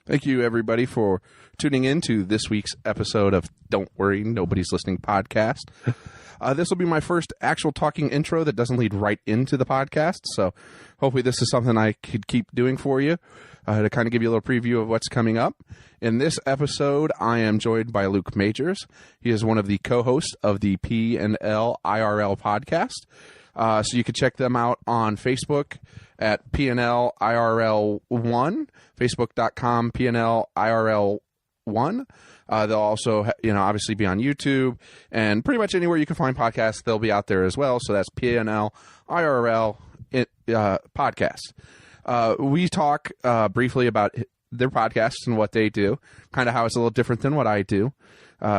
Thank you, everybody, for tuning in to this week's episode of Don't Worry, Nobody's Listening podcast. This will be my first actual talking intro that doesn't lead right into the podcast, so hopefully this is something I could keep doing for you to kind of give you a little preview of what's coming up. In this episode, I am joined by Luke Majors. He is one of the co-hosts of the P&L IRL podcast, so you can check them out on Facebook at P&L IRL1, facebook.com P&L IRL1. They'll also, obviously be on YouTube and pretty much anywhere you can find podcasts, they'll be out there as well. So that's P&L IRL podcast. We talk briefly about their podcasts and what they do, kind of how it's a little different than what I do.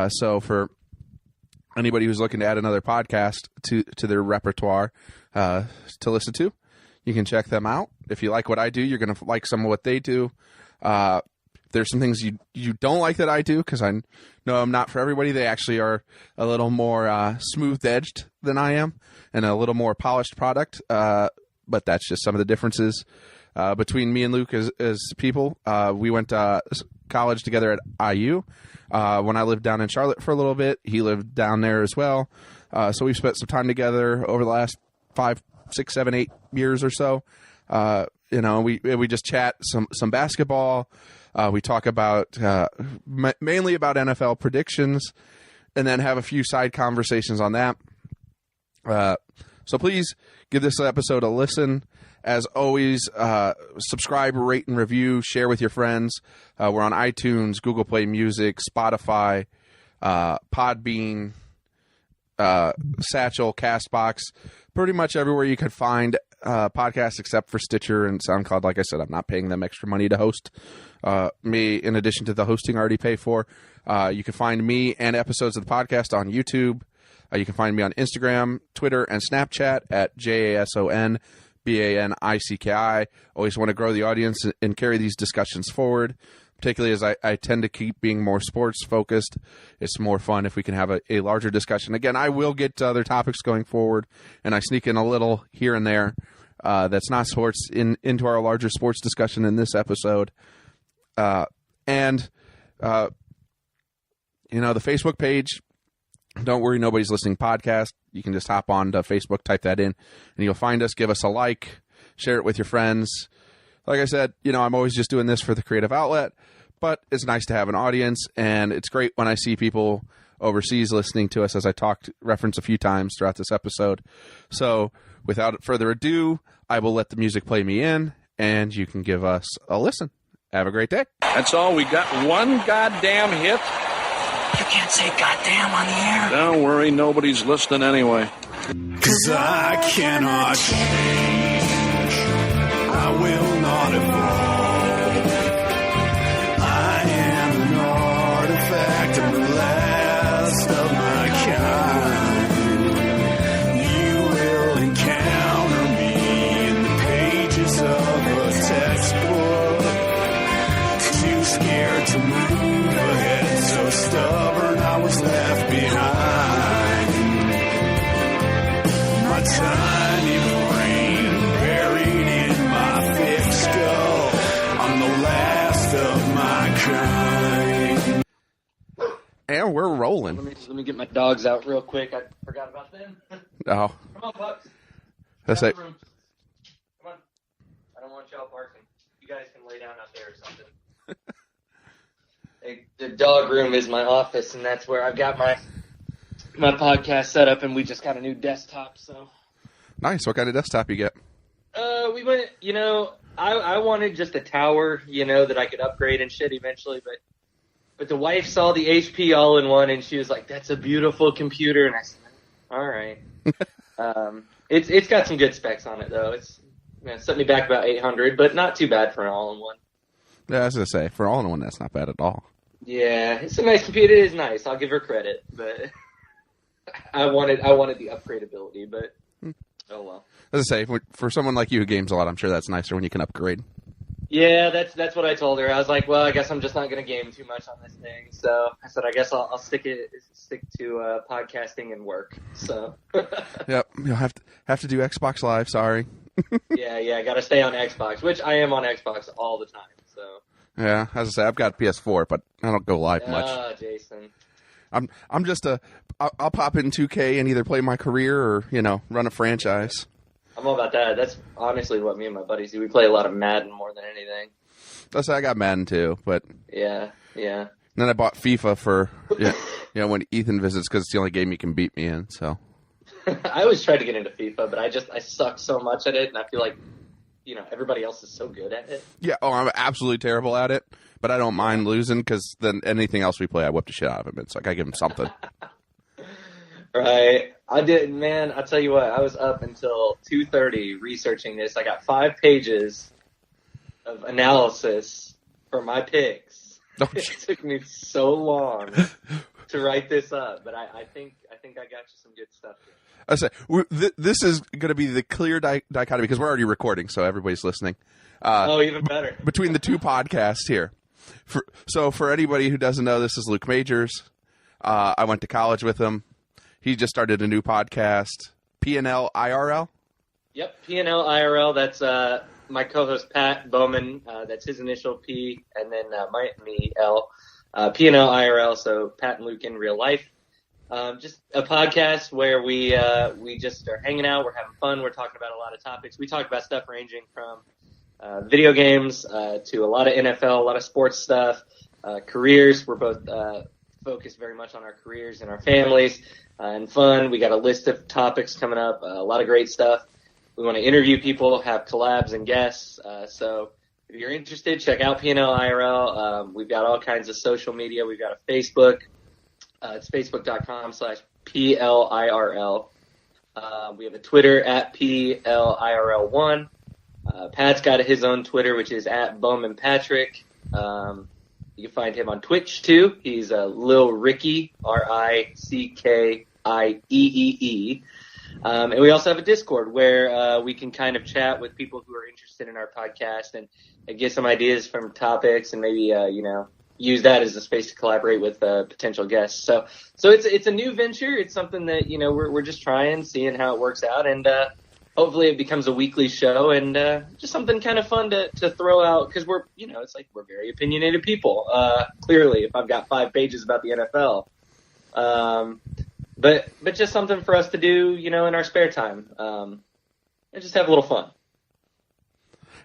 So for anybody who's looking to add another podcast to their repertoire to listen to, you can check them out. If you like what I do, you're going to like some of what they do. There's some things you don't like that I do, because I know I'm not for everybody. They actually are a little more smooth-edged than I am and a little more polished product. But that's just some of the differences between me and Luke as people. We went to college together at IU. When I lived down in Charlotte for a little bit, he lived down there as well. So we've spent some time together over the last 5, 6, 7, 8 years or so. We just chat some basketball. We talk about mainly about NFL predictions, and then have a few side conversations on that. So please give this episode a listen. As always, subscribe, rate, and review. Share with your friends. We're on iTunes, Google Play Music, Spotify, Podbean, Satchel, Castbox, pretty much everywhere you could find podcasts except for Stitcher and SoundCloud. Like I said, I'm not paying them extra money to host me in addition to the hosting I already pay for. You can find me and episodes of the podcast on YouTube. You can find me on Instagram, Twitter, and Snapchat at JASONBANICKI. Always want to grow the audience and carry these discussions forward, particularly as I tend to keep being more sports focused. It's more fun if we can have a larger discussion. Again, I will get to other topics going forward, and I sneak in a little here and there that's not sports into our larger sports discussion in this episode. The Facebook page, Don't Worry, Nobody's Listening podcast. You can just hop on to Facebook, type that in, and you'll find us. Give us a like, share it with your friends. Like I said, I'm always just doing this for the creative outlet, but it's nice to have an audience, and it's great when I see people overseas listening to us, as I referenced a few times throughout this episode. So without further ado, I will let the music play me in, and you can give us a listen. Have a great day. That's all. We got one goddamn hit. You can't say goddamn on the air. Don't worry, nobody's listening anyway. 'Cause I cannot change. I will not evolve. I am an artifact. I'm the last of my kind. You will encounter me in the pages of a textbook. Too scared to move ahead, so stubborn I was left behind. My tiny brain buried in my fifth skull. I'm the last of my kind. And we're rolling. Let me get my dogs out real quick. I forgot about them. Oh. Come on, pups. That's it. Come on. I don't want y'all barking. You guys can lay down out there or something. The dog room is my office, and that's where I've got my podcast set up, and we just got a new desktop, so. Nice. What kind of desktop you get? We went, I wanted just a tower, that I could upgrade and shit eventually, but the wife saw the HP all-in-one, and she was like, that's a beautiful computer, and I said, all right. It's got some good specs on it, though. It's set me back about $800, but not too bad for an all-in-one. Yeah, I was going to say, for all-in-one, that's not bad at all. Yeah, it's a nice computer. It is nice. I'll give her credit, but I wanted the upgradability, but oh well. As I say, for someone like you who games a lot, I'm sure that's nicer when you can upgrade. Yeah, that's what I told her. I was like, well, I guess I'm just not going to game too much on this thing. So I said, I guess I'll stick to podcasting and work. So. Yep, you'll have to do Xbox Live. Sorry. yeah, I got to stay on Xbox, which I am on Xbox all the time. So. Yeah, as I say, I've got PS4, but I don't go live much. Jason. I'm just I'll pop in 2K and either play my career or, run a franchise. I'm all about that. That's honestly what me and my buddies do. We play a lot of Madden more than anything. That's I got Madden too, but yeah. And then I bought FIFA for when Ethan visits because it's the only game he can beat me in. So I always tried to get into FIFA, but I suck so much at it, and I feel like everybody else is so good at it. Yeah, I'm absolutely terrible at it, but I don't mind losing because then anything else we play, I whip the shit out of him. It's like I give him something. Right. I did, man. I'll tell you what. I was up until 2:30 researching this. I got 5 pages of analysis for my picks. Oh, it took me so long to write this up, but I think I got you some good stuff here. I say this is going to be the clear dichotomy because we're already recording, so everybody's listening. Even better. Between the two podcasts here. For anybody who doesn't know, this is Luke Majors. I went to college with him. He just started a new podcast, P&L IRL. Yep, P&L IRL. That's my co-host Pat Bowman. That's his initial P, and then me L. P&L IRL. So Pat and Luke in real life. Just a podcast where we just are hanging out. We're having fun. We're talking about a lot of topics. We talk about stuff ranging from video games to a lot of NFL, a lot of sports stuff, careers. We're both focused very much on our careers and our families and fun. We got a list of topics coming up, a lot of great stuff. We want to interview people, have collabs and guests. So if you're interested, check out P&L IRL. We've got all kinds of social media. We've got a Facebook. It's facebook.com/PLIRL. We have a Twitter at PLIRL1. Pat's got his own Twitter, which is at Bowman Patrick. You can find him on Twitch too. He's Lil Ricky, RICKIEEE. And we also have a Discord where we can kind of chat with people who are interested in our podcast and get some ideas from topics and maybe use that as a space to collaborate with potential guests. So it's a new venture. It's something that we're just trying, seeing how it works out, and hopefully it becomes a weekly show and just something kind of fun to throw out because we're it's like we're very opinionated people. Clearly, if I've got 5 pages about the NFL, but just something for us to do, in our spare time, and just have a little fun.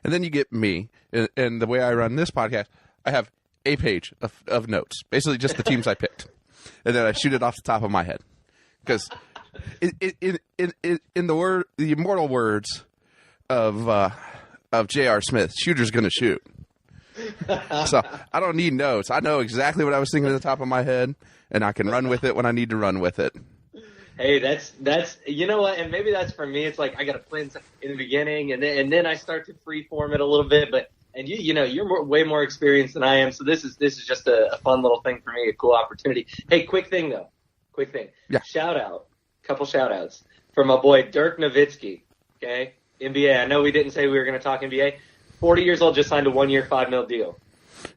And then you get me, and the way I run this podcast, I have a page of notes, basically just the teams I picked, and then I shoot it off the top of my head because in the immortal words of J.R. Smith, shooter's gonna shoot. So I don't need notes. I know exactly what I was thinking at the top of my head, and I can run with it when I need to run with it. Hey, that's you know what, and maybe that's for me. It's like I got to plan in the beginning, and then I start to freeform it a little bit, but. And you're way more experienced than I am, so this is just a fun little thing for me, a cool opportunity. Hey, quick thing. Yeah. Couple shout outs for my boy Dirk Nowitzki. Okay, NBA. I know we didn't say we were going to talk NBA. 40 years old, just signed a 1-year, $5 million deal.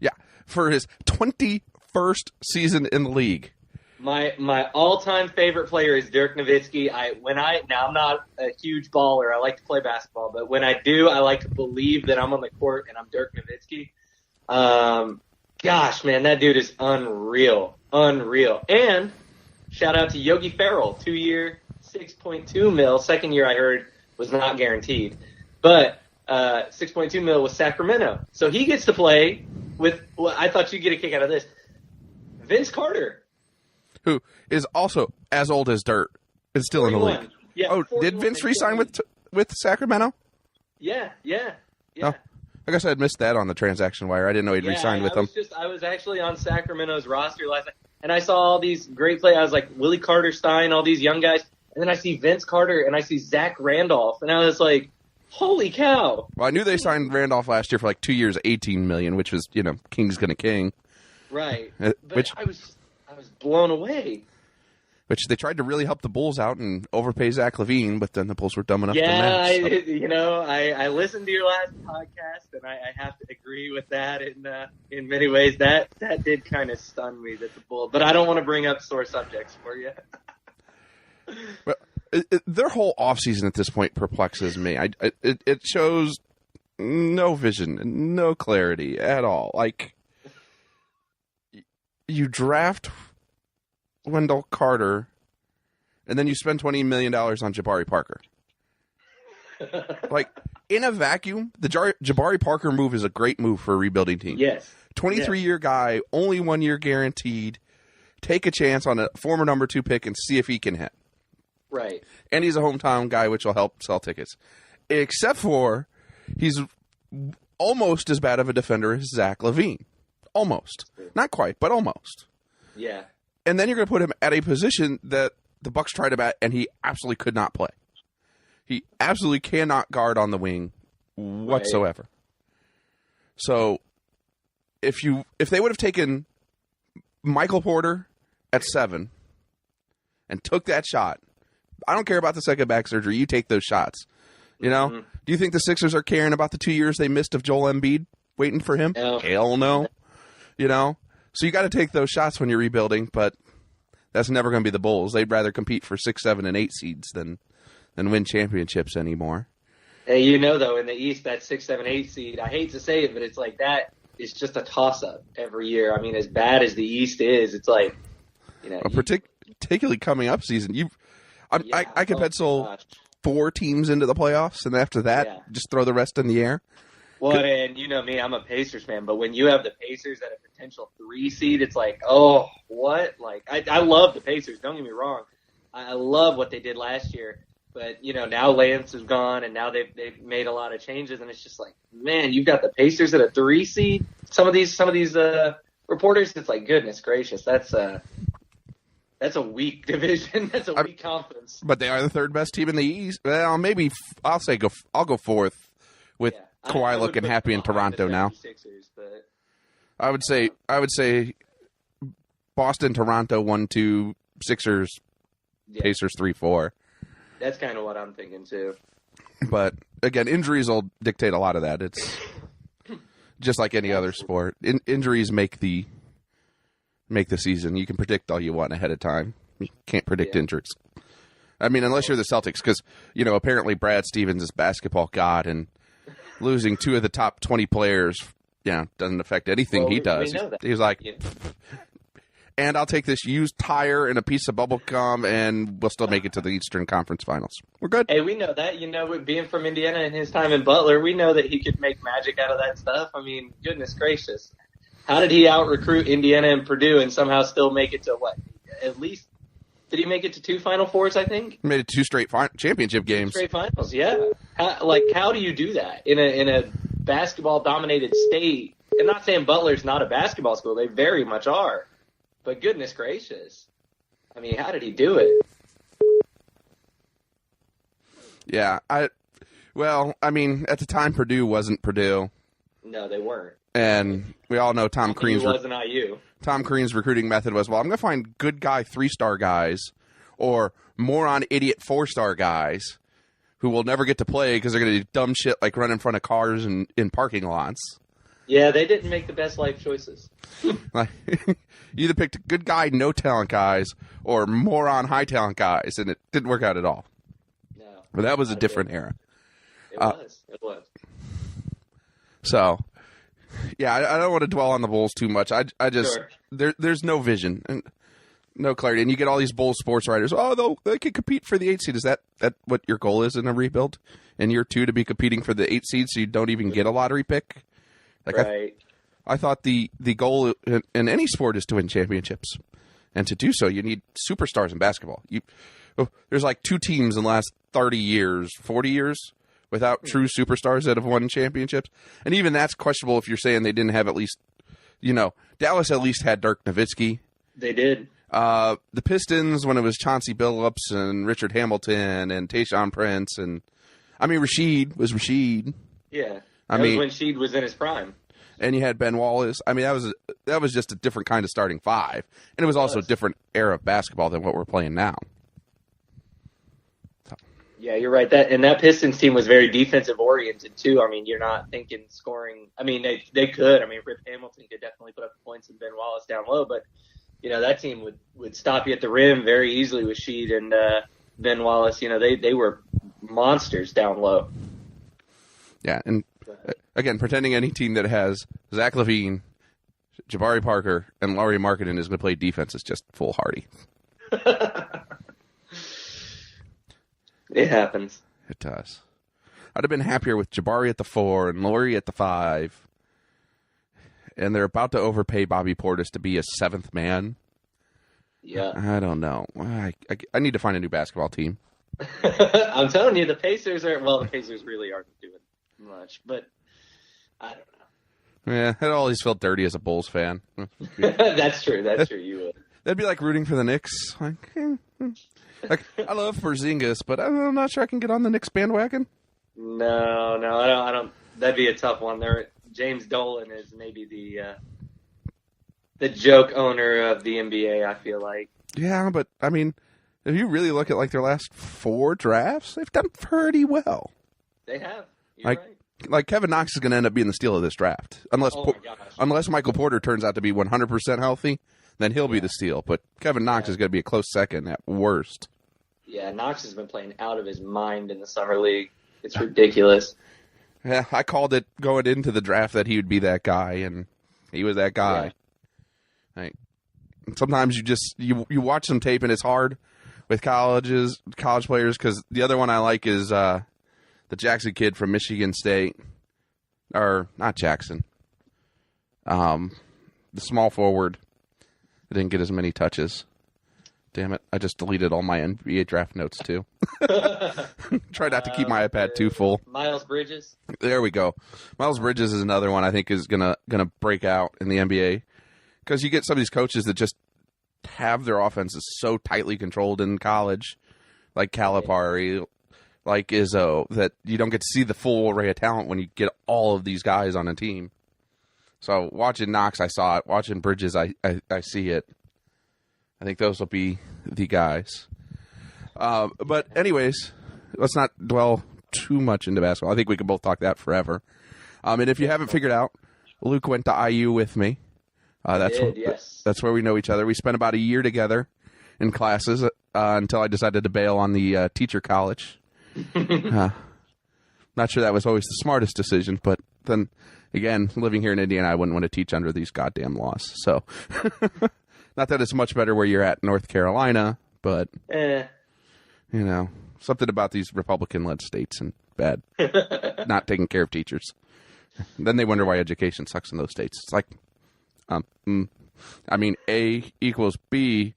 Yeah, for his 21st season in the league. My all-time favorite player is Dirk Nowitzki. Now I'm not a huge baller. I like to play basketball, but when I do, I like to believe that I'm on the court and I'm Dirk Nowitzki. Gosh, man, that dude is unreal. And shout out to Yogi Ferrell, 2-year, $6.2 million. Second year I heard was not guaranteed, but $6.2 million with Sacramento. So he gets to play with. Well, I thought you'd get a kick out of this. Vince Carter. Who is also as old as dirt, is still in the league. Yeah, did Vince re-sign with Sacramento? Yeah. Oh, I guess I had missed that on the transaction wire. I didn't know he'd re-signed with them. I was actually on Sacramento's roster last night, and I saw all these great players. I was like, Willie Carter-Stein, all these young guys, and then I see Vince Carter, and I see Zach Randolph, and I was like, holy cow. Well, I knew they signed Randolph last year for like 2 years, $18 million, which was, king's gonna king. Right. But I was blown away. Which they tried to really help the Bulls out and overpay Zach LaVine, but then the Bulls were dumb enough to match. I listened to your last podcast, and I have to agree with that in many ways. That did kind of stun me, that the Bulls. But I don't want to bring up sore subjects for you. Well, their whole offseason at this point perplexes me. It shows no vision, no clarity at all. Like, you draft Wendell Carter, and then you spend $20 million on Jabari Parker. Like, in a vacuum, the Jabari Parker move is a great move for a rebuilding team. Yes. 23-year guy, only 1 year guaranteed. Take a chance on a former number 2 pick and see if he can hit. Right. And he's a hometown guy, which will help sell tickets. Except for he's almost as bad of a defender as Zach LaVine. Almost. Not quite, but almost. Yeah. And then you're going to put him at a position that the Bucks tried him at, and he absolutely could not play. He absolutely cannot guard on the wing whatsoever. Right. So if they would have taken Michael Porter at 7 and took that shot, I don't care about the second back surgery. You take those shots. You know? Mm-hmm. Do you think the Sixers are caring about the 2 years they missed of Joel Embiid waiting for him? No. Hell no. You know? So you got to take those shots when you're rebuilding, but that's never going to be the Bulls. They'd rather compete for 6, 7, and 8 seeds than win championships anymore. Hey, you know, though, in the East, that 6, 7, 8 seed, I hate to say it, but it's like that is just a toss-up every year. I mean, as bad as the East is, it's like, you know. Particularly coming up season, I could pencil 4 teams into the playoffs, and after that, just throw the rest in the air. Well, and you know me, I'm a Pacers fan, but when you have the Pacers at a potential 3 seed, it's like, oh, what? Like, I love the Pacers, don't get me wrong. I love what they did last year. But, you know, now Lance is gone, and now they've made a lot of changes, and it's just like, man, you've got the Pacers at a 3 seed. Some of these reporters, it's like, goodness gracious, that's a weak division. That's a weak conference. But they are the 3rd best team in the East. Well, maybe I'll go 4th with Kawhi looking happy in Toronto now. But I would say Boston, Toronto 1-2, Sixers, Pacers 3-4. That's kind of what I'm thinking, too. But, again, injuries will dictate a lot of that. It's just like any other sport. Injuries make the season. You can predict all you want ahead of time. You can't predict injuries. I mean, unless you're the Celtics, because, you know, apparently Brad Stevens is basketball god, and losing 2 of the top 20 players, doesn't affect anything he does. He's like... Yeah. And I'll take this used tire and a piece of bubble gum, and we'll still make it to the Eastern Conference Finals. We're good. Hey, we know that. You know, with being from Indiana and his time in Butler, we know that he could make magic out of that stuff. I mean, goodness gracious. How did he out-recruit Indiana and Purdue and somehow still make it to what? At least, did he make it to 2 Final Fours, I think? He made it 2 straight championship games. 2 straight finals, yeah. How do you do that in a basketball-dominated state? I'm not saying Butler's not a basketball school. They very much are. But goodness gracious. I mean, how did he do it? Yeah, at the time, Purdue wasn't Purdue. No, they weren't. And we all know Tom Crean's recruiting method was, well, I'm going to find good guy 3-star guys or moron idiot 4-star guys who will never get to play because they're going to do dumb shit like run in front of cars and in parking lots. Yeah, they didn't make the best life choices. Like, you either picked good guy, no talent guys, or moron, high talent guys, and it didn't work out at all. No. But that was a different era. It was. So, yeah, I don't want to dwell on the Bulls too much. I just Sure. there's no vision and no clarity, and you get all these Bulls sports writers. Oh, they can compete for the 8 seed. Is that what your goal is in a rebuild? In year 2 to be competing for the 8 seed, so you don't even get a lottery pick. Like right. I thought the goal in any sport is to win championships, and to do so, you need superstars in basketball. There's like 2 teams in the last 30 years, 40 years without true superstars that have won championships, and even that's questionable if you're saying they didn't have at least, Dallas at least had Dirk Nowitzki. They did. The Pistons, when it was Chauncey Billups and Richard Hamilton and Tayshaun Prince, and Rasheed was Rasheed. Yeah. That was when Sheed was in his prime. And you had Ben Wallace. I mean, that was just a different kind of starting 5. And it was also a different era of basketball than what we're playing now. So. Yeah, you're right. That Pistons team was very defensive oriented too. I mean, you're not thinking scoring. I mean, they could. I mean, Rip Hamilton could definitely put up points and Ben Wallace down low, but that team would stop you at the rim very easily with Sheed and Ben Wallace. They were monsters down low. Yeah, and Again, pretending any team that has Zach LaVine, Jabari Parker, and Lauri Markkanen is going to play defense is just foolhardy. It happens. It does. I'd have been happier with Jabari at the 4 and Lauri at the 5. And they're about to overpay Bobby Portis to be a 7th man. Yeah. I don't know. I need to find a new basketball team. I'm telling you, the Pacers really aren't doing much, but I don't know. Yeah, it always felt dirty as a Bulls fan. That's true. You would. That'd be like rooting for the Knicks. Like, I love Porzingis, but I'm not sure I can get on the Knicks bandwagon. No, I don't. That'd be a tough one. James Dolan is maybe the joke owner of the NBA, I feel like. Yeah, but I mean, if you really look at like their last 4 drafts, they've done pretty well. They have. You're right. Like Kevin Knox is going to end up being the steal of this draft, unless Michael Porter turns out to be 100% healthy, then he'll be the steal. But Kevin Knox is going to be a close second at worst. Yeah, Knox has been playing out of his mind in the summer league. It's ridiculous. Yeah, I called it going into the draft that he would be that guy, and he was that guy. Yeah. Like, sometimes you watch some tape and it's hard with college players because the other one I like is the Jackson kid from Michigan State, or not Jackson, the small forward. I didn't get as many touches. Damn it! I just deleted all my NBA draft notes too. Try not to keep my iPad too full. Miles Bridges. There we go. Miles Bridges is another one I think is gonna break out in the NBA because you get some of these coaches that just have their offenses so tightly controlled in college, like Calipari, like Izzo, that you don't get to see the full array of talent when you get all of these guys on a team. So watching Knox, I saw it. Watching Bridges, I see it. I think those will be the guys. But anyways, let's not dwell too much into basketball. I think we could both talk that forever. And if you haven't figured out, Luke went to IU with me. That's where we know each other. We spent about a year together in classes until I decided to bail on the teacher college. Not sure that was always the smartest decision, but then again, living here in Indiana, I wouldn't want to teach under these goddamn laws. So, not that it's much better where you're at, North Carolina, but something about these Republican-led states and bad, not taking care of teachers. Then they wonder why education sucks in those states. It's like, A equals B,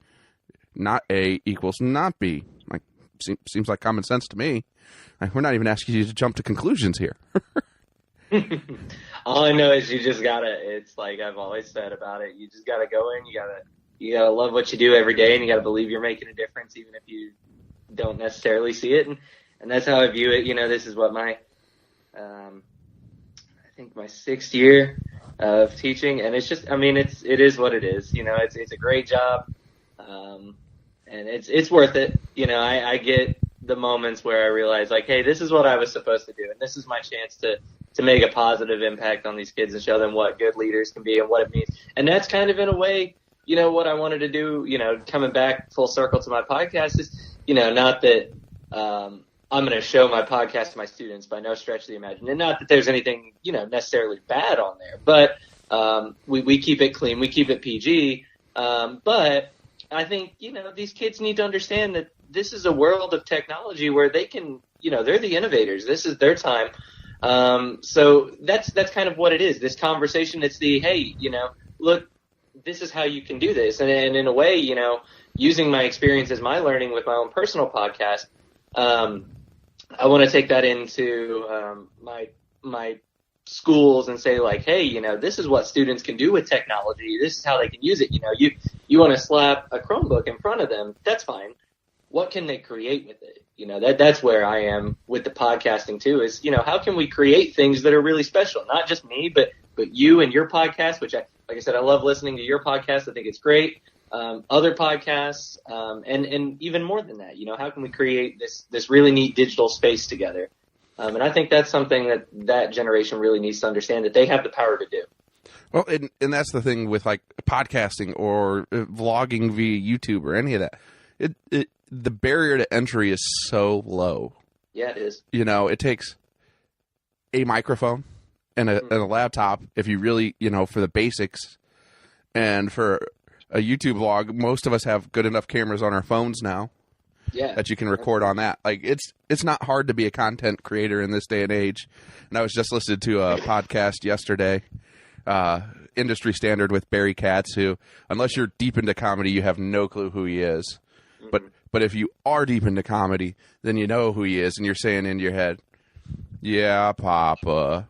not A equals not B. Like, seems like common sense to me. Like, we're not even asking you to jump to conclusions here. All I know is you just gotta. It's like I've always said about it. You just gotta go in. You gotta love what you do every day, and you gotta believe you're making a difference, even if you don't necessarily see it. And that's how I view it. This is what my, I think my 6th year of teaching, and it's just, it is what it is. It's a great job, and it's worth it. I get the moments where I realize, like, hey, this is what I was supposed to do, and this is my chance to make a positive impact on these kids and show them what good leaders can be and what it means. And that's kind of, in a way, what I wanted to do, coming back full circle to my podcast is, not that I'm going to show my podcast to my students by no stretch of the imagination. And not that there's anything, necessarily bad on there. But we keep it clean. We keep it PG. But I think, these kids need to understand that this is a world of technology where they can, they're the innovators. This is their time. So that's kind of what it is. This conversation, it's the, hey, look, this is how you can do this. And in a way, using my experience as my learning with my own personal podcast, I want to take that into my schools and say, like, hey, this is what students can do with technology. This is how they can use it. You want to slap a Chromebook in front of them. That's fine. What can they create with it? That's where I am with the podcasting too, is, how can we create things that are really special? Not just me, but you and your podcast, which like I said, I love listening to your podcast. I think it's great. Other podcasts, and even more than that, how can we create this really neat digital space together? And I think that's something that generation really needs to understand, that they have the power to do. Well, and that's the thing with like podcasting or vlogging via YouTube or any of that. The barrier to entry is so low. Yeah, it is. It takes a microphone and a laptop, if you really, for the basics, and for a YouTube vlog, most of us have good enough cameras on our phones now that you can record on that. Like it's not hard to be a content creator in this day and age. And I was just listening to a podcast yesterday, Industry Standard with Barry Katz, who, unless you're deep into comedy, you have no clue who he is. But if you are deep into comedy, then you know who he is, and you're saying in your head, "Yeah, Papa,"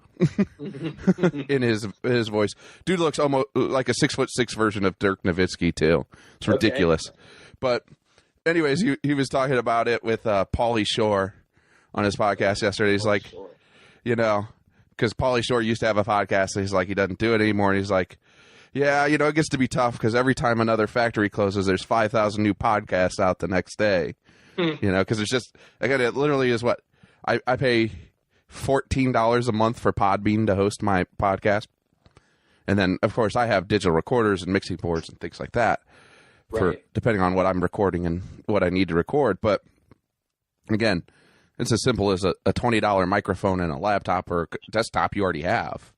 in his voice. Dude looks almost like a 6'6" version of Dirk Nowitzki too. It's ridiculous. Okay. But anyways, he was talking about it with Pauly Shore on his podcast yesterday. He's like, because Pauly Shore used to have a podcast, and he's like, he doesn't do it anymore, and he's like, yeah, it gets to be tough because every time another factory closes, there's 5,000 new podcasts out the next day. Because it's just, again, it literally is what I pay $14 a month for Podbean to host my podcast. And then, of course, I have digital recorders and mixing boards and things like that for depending on what I'm recording and what I need to record. But again, it's as simple as a $20 microphone and a laptop or a desktop you already have.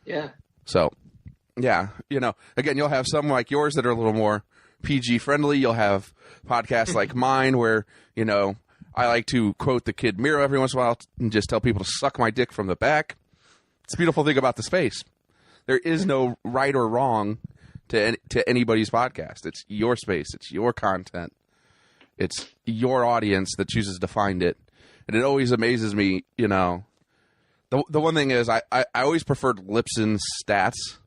Yeah. So, yeah, again, you'll have some like yours that are a little more PG friendly. You'll have podcasts like mine where, I like to quote the Kid Miro every once in a while and just tell people to suck my dick from the back. It's a beautiful thing about the space. There is no right or wrong to anybody's podcast. It's your space. It's your content. It's your audience that chooses to find it. And it always amazes me, The one thing is I always preferred Libsyn's stats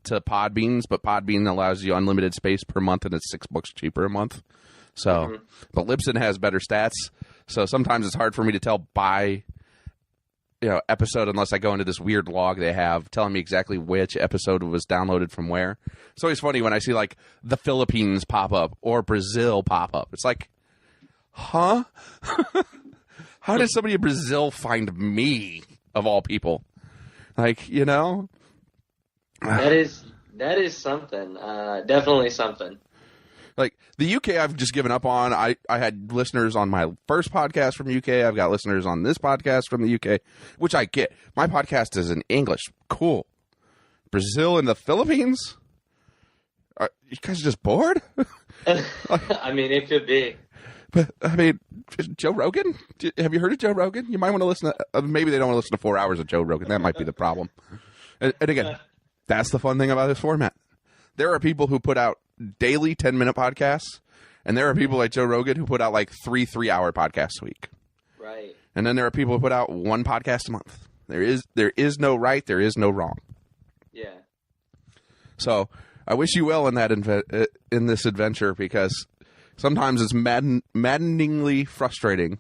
to Podbean's, but Podbean allows you unlimited space per month, and it's $6 cheaper a month. So, but Libsyn has better stats. So sometimes it's hard for me to tell by, episode unless I go into this weird log they have telling me exactly which episode was downloaded from where. It's always funny when I see like the Philippines pop up or Brazil pop up. It's like, huh? How did somebody in Brazil find me of all people? Like, That is something. Definitely something. Like the UK, I've just given up on. I had listeners on my first podcast from UK. I've got listeners on this podcast from the UK, which I get. My podcast is in English. Cool. Brazil and the Philippines? Are you guys just bored? I mean, it could be. But, I mean, Joe Rogan? Have you heard of Joe Rogan? You might want to listen to... maybe they don't want to listen to 4 hours of Joe Rogan. That might be the problem. And again, that's the fun thing about this format. There are people who put out daily 10-minute podcasts, and there are people like Joe Rogan who put out like 3-hour podcasts a week. Right. And then there are people who put out one podcast a month. There is no right, there is no wrong. Yeah. So I wish you well in that in this adventure, because sometimes it's maddeningly frustrating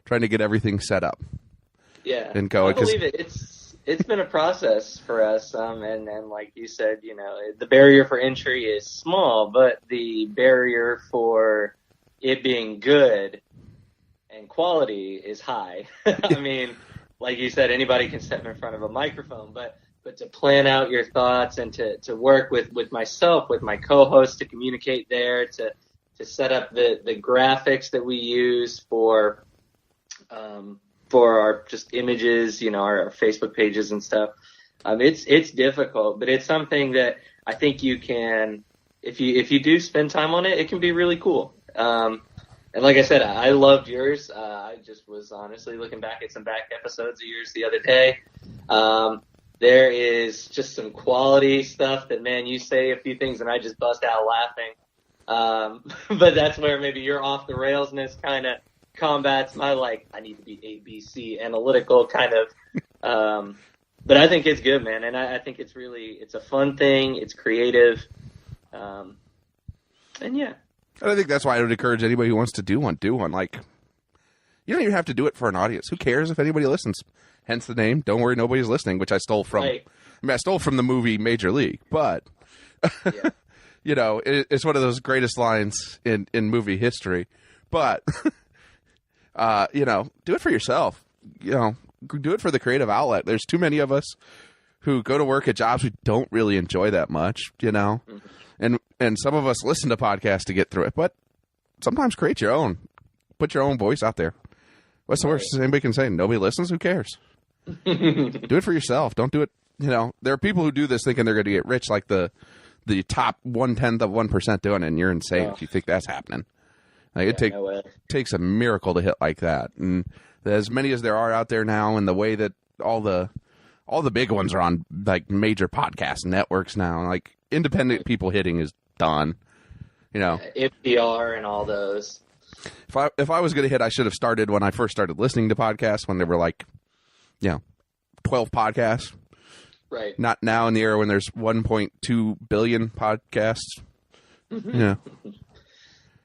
trying to get everything set up. Yeah, and go. I believe it. It's been a process for us, and like you said, the barrier for entry is small, but the barrier for it being good and quality is high. I mean, like you said, anybody can step in front of a microphone, but to plan out your thoughts and to work with myself, with my co-host, to communicate there, to set up the graphics that we use for our just images, our Facebook pages and stuff. It's difficult, but it's something that I think you can, if you do spend time on it, it can be really cool. And like I said, I loved yours. I just was honestly looking back at some back episodes of yours the other day. There is just some quality stuff that, man, you say a few things and I just bust out laughing. But that's where maybe your off the railsness kind of combats my, I need to be ABC analytical kind of, but I think it's good, man. And I think it's a fun thing. It's creative. And yeah. And I think that's why I would encourage anybody who wants to do one. Like, you don't even have to do it for an audience. Who cares if anybody listens? Hence the name, Don't Worry, Nobody's Listening, which I stole from, I stole from the movie Major League, but yeah. It's one of those greatest lines in movie history, but do it for yourself. Do it for the creative outlet. There's too many of us who go to work at jobs we don't really enjoy that much, and some of us listen to podcasts to get through it, but sometimes create your own. Put your own voice out there. What's the worst anybody can say? Nobody listens? Who cares? Do it for yourself. Don't do it. There are people who do this thinking they're going to get rich, like the top 1/10 of 1% doing it, and you're insane if you think that's happening. Like it takes a miracle to hit like that, and as many as there are out there now, and the way that all the big ones are on like major podcast networks now, like independent people hitting is done. NPR and all those. If I was going to hit, I should have started when I first started listening to podcasts, when there were like, 12 podcasts. Right. Not now in the era when there's 1.2 billion podcasts.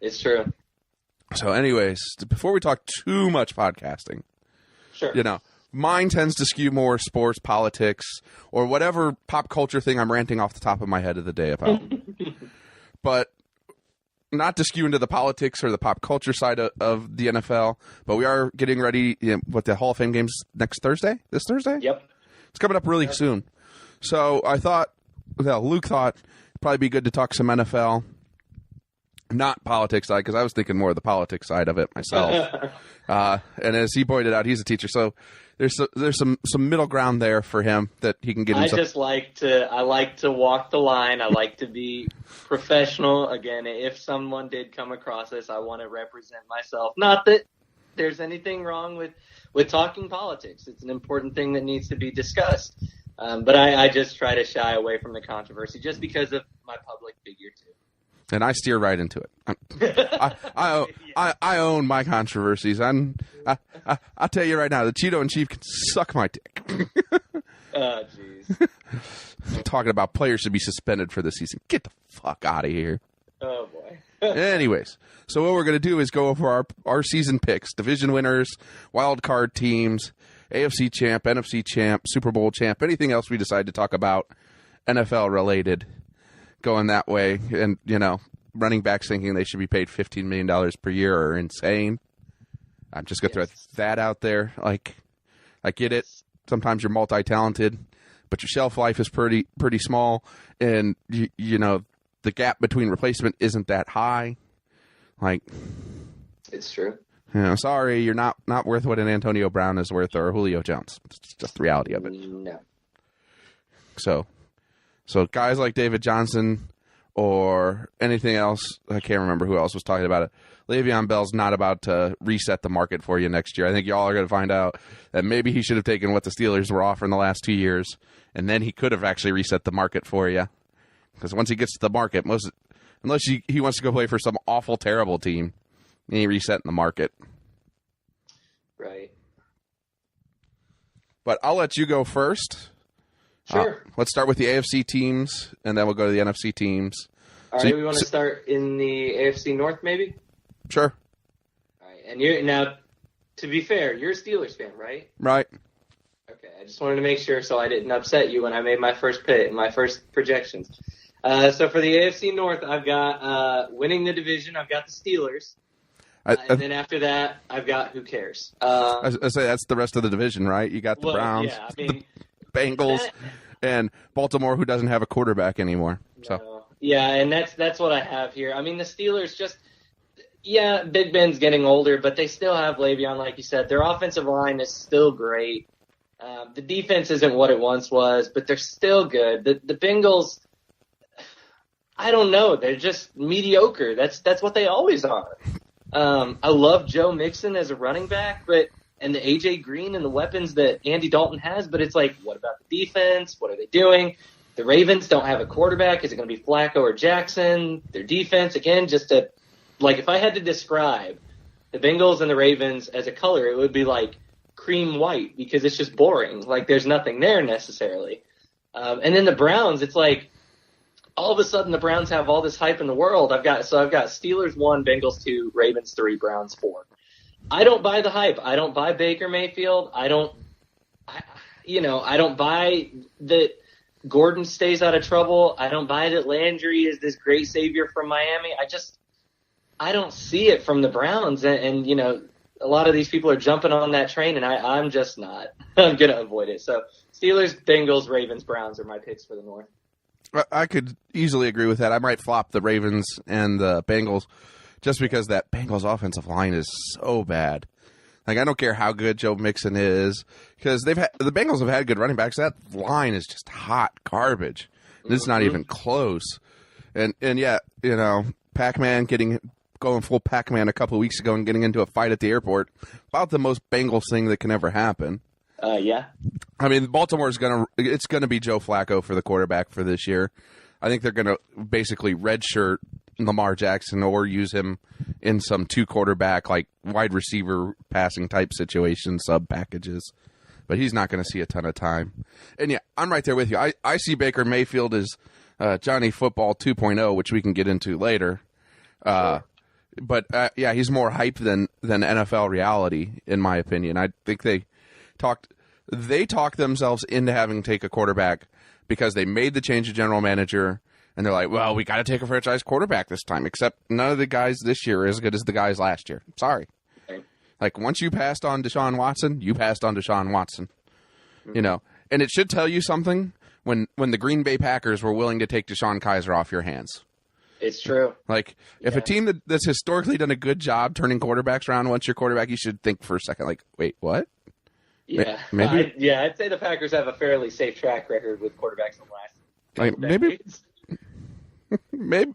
It's true. So anyways, before we talk too much podcasting, sure. Mine tends to skew more sports, politics, or whatever pop culture thing I'm ranting off the top of my head of the day about. But not to skew into the politics or the pop culture side of the NFL, but we are getting ready, the Hall of Fame games next Thursday? This Thursday? Yep. It's coming up really soon. So I thought, Luke thought it'd probably be good to talk some NFL, not politics side, because I was thinking more of the politics side of it myself. And as he pointed out, he's a teacher, so there's some middle ground there for him that he can get himself. I like to walk the line. I like to be professional. Again, if someone did come across this, I want to represent myself. Not that there's anything wrong with talking politics. It's an important thing that needs to be discussed. But I just try to shy away from the controversy just because of my public figure too. And I steer right into it. I own my controversies. I'll tell you right now, the Cheeto and Chief can suck my dick. Oh, jeez. Talking about players should be suspended for the season. Get the fuck out of here. Oh, boy. Anyways, so what we're going to do is go over our season picks, division winners, wild card teams, AFC champ, NFC champ, Super Bowl champ, anything else we decide to talk about NFL related, going that way. And, running backs thinking they should be paid $15 million per year are insane. I'm just going to throw that out there. Like, I get it. Sometimes you're multi-talented, but your shelf life is pretty small. And, the gap between replacement isn't that high. Like, it's true. Sorry, you're not worth what an Antonio Brown is worth or Julio Jones. It's just the reality of it. No. So guys like David Johnson or anything else, I can't remember who else was talking about it. Le'Veon Bell's not about to reset the market for you next year. I think y'all are going to find out that maybe he should have taken what the Steelers were offering the last 2 years, and then he could have actually reset the market for you. Because once he gets to the market, unless he wants to go play for some awful, terrible team, he ain't resetting the market. Right. But I'll let you go first. Sure. Let's start with the AFC teams, and then we'll go to the NFC teams. All right, we want to start in the AFC North, maybe? Sure. All right, and now, to be fair, you're a Steelers fan, right? Right. Okay, I just wanted to make sure so I didn't upset you when I made my first pick, my first projections. So for the AFC North, I've got winning the division, I've got the Steelers. And then after that, I've got who cares. I say that's the rest of the division, right? You got the Browns, the Bengals, and Baltimore, who doesn't have a quarterback anymore. So no. Yeah, and that's what I have here. I mean, the Steelers Big Ben's getting older, but they still have Le'Veon, like you said. Their offensive line is still great. The defense isn't what it once was, but they're still good. The Bengals, I don't know. They're just mediocre. That's what they always are. I love Joe Mixon as a running back, and the A.J. Green and the weapons that Andy Dalton has, but it's like, what about the defense? What are they doing? The Ravens don't have a quarterback. Is it going to be Flacco or Jackson? Their defense, again, if I had to describe the Bengals and the Ravens as a color, it would be like cream white because it's just boring. Like there's nothing there necessarily. And then the Browns, it's like all of a sudden the Browns have all this hype in the world. I've got Steelers 1, Bengals 2, Ravens 3, Browns 4. I don't buy the hype. I don't buy Baker Mayfield. I don't buy that Gordon stays out of trouble. I don't buy that Landry is this great savior from Miami. I don't see it from the Browns. And a lot of these people are jumping on that train, and I'm just not. I'm going to avoid it. So Steelers, Bengals, Ravens, Browns are my picks for the North. I could easily agree with that. I might flop the Ravens and the Bengals just because that Bengals offensive line is so bad. Like, I don't care how good Joe Mixon is, because the Bengals have had good running backs. That line is just hot garbage. This is not even close. And yeah, you know, Pac-Man going full Pac-Man a couple of weeks ago and getting into a fight at the airport, about the most Bengals thing that can ever happen. Yeah. I mean, Baltimore's it's gonna be Joe Flacco for the quarterback for this year. I think they're gonna basically redshirt Lamar Jackson or use him in some 2-quarterback, like wide receiver passing type situation, sub packages. But he's not going to see a ton of time. And yeah, I'm right there with you. I see Baker Mayfield as Johnny Football 2.0, which we can get into later. But yeah, he's more hype than NFL reality, in my opinion. I think they talked themselves into having to take a quarterback because they made the change of general manager. And they're like, well, we got to take a franchise quarterback this time, except none of the guys this year are as good as the guys last year. Sorry. Okay. Like, once you passed on Deshaun Watson, you passed on Deshaun Watson. You know, and it should tell you something when the Green Bay Packers were willing to take Deshaun Kaiser off your hands. It's true. Like, if a team that's historically done a good job turning quarterbacks around once your quarterback, you should think for a second, like, wait, what? Yeah. Maybe. I'd say the Packers have a fairly safe track record with quarterbacks in the last Like,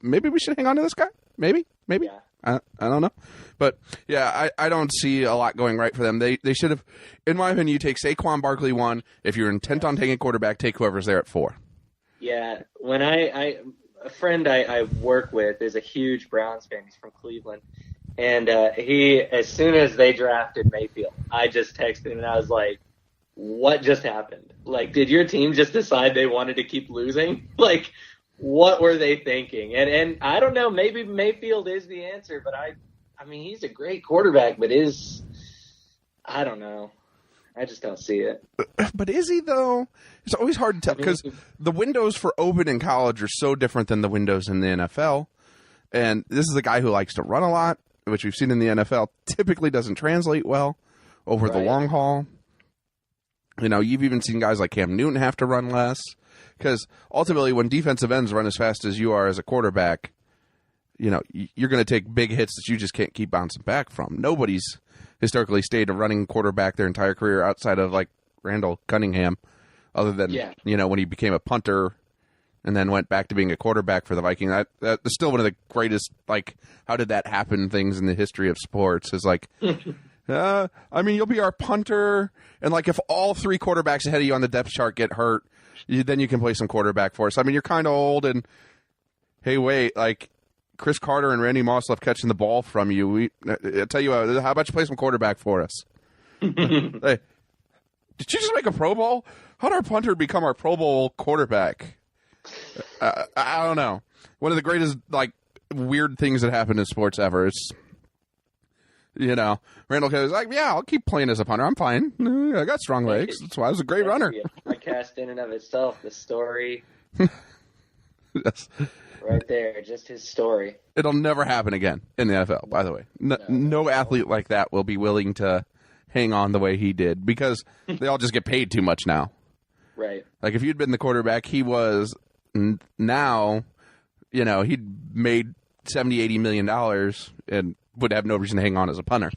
maybe we should hang on to this guy. Maybe. Yeah. I don't know. But yeah, I don't see a lot going right for them. They should have, in my opinion, you take Saquon Barkley 1. If you're intent on taking a quarterback, take whoever's there at 4. Yeah. When a friend I work with is a huge Browns fan. He's from Cleveland. And he, as soon as they drafted Mayfield, I just texted him and I was like, what just happened? Like, did your team just decide they wanted to keep losing? Like, what were they thinking? And I don't know, maybe Mayfield is the answer, but I mean, he's a great quarterback, but I don't know. I just don't see it. But is he, though? It's always hard to tell because the windows for open in college are so different than the windows in the NFL. And this is a guy who likes to run a lot, which we've seen in the NFL typically doesn't translate well over the long haul. You know, you've even seen guys like Cam Newton have to run less. Because ultimately, when defensive ends run as fast as you are as a quarterback, you know, you're going to take big hits that you just can't keep bouncing back from. Nobody's historically stayed a running quarterback their entire career outside of, like, Randall Cunningham, other than, you know, when he became a punter and then went back to being a quarterback for the Vikings. That's still one of the greatest, like, how did that happen things in the history of sports is like, I mean, you'll be our punter. And, like, if all 3 quarterbacks ahead of you on the depth chart get hurt, then you can play some quarterback for us. I mean, you're kind of old, and hey, wait, like Chris Carter and Randy Moss left catching the ball from you. I tell you what, how about you play some quarterback for us? Hey, did you just make a Pro Bowl? How did our punter become our Pro Bowl quarterback? I don't know. One of the greatest, like, weird things that happened in sports ever. It's, you know, Randall was like, yeah, I'll keep playing as a punter. I'm fine. I got strong legs. That's why I was a great runner. Podcast in and of itself, the story. Yes. Right there, just his story. It'll never happen again in the NFL, by the way. No athlete like that will be willing to hang on the way he did because they all just get paid too much now. Right. Like, if you'd been the quarterback he was now, you know, he'd made $70-80 million and would have no reason to hang on as a punter.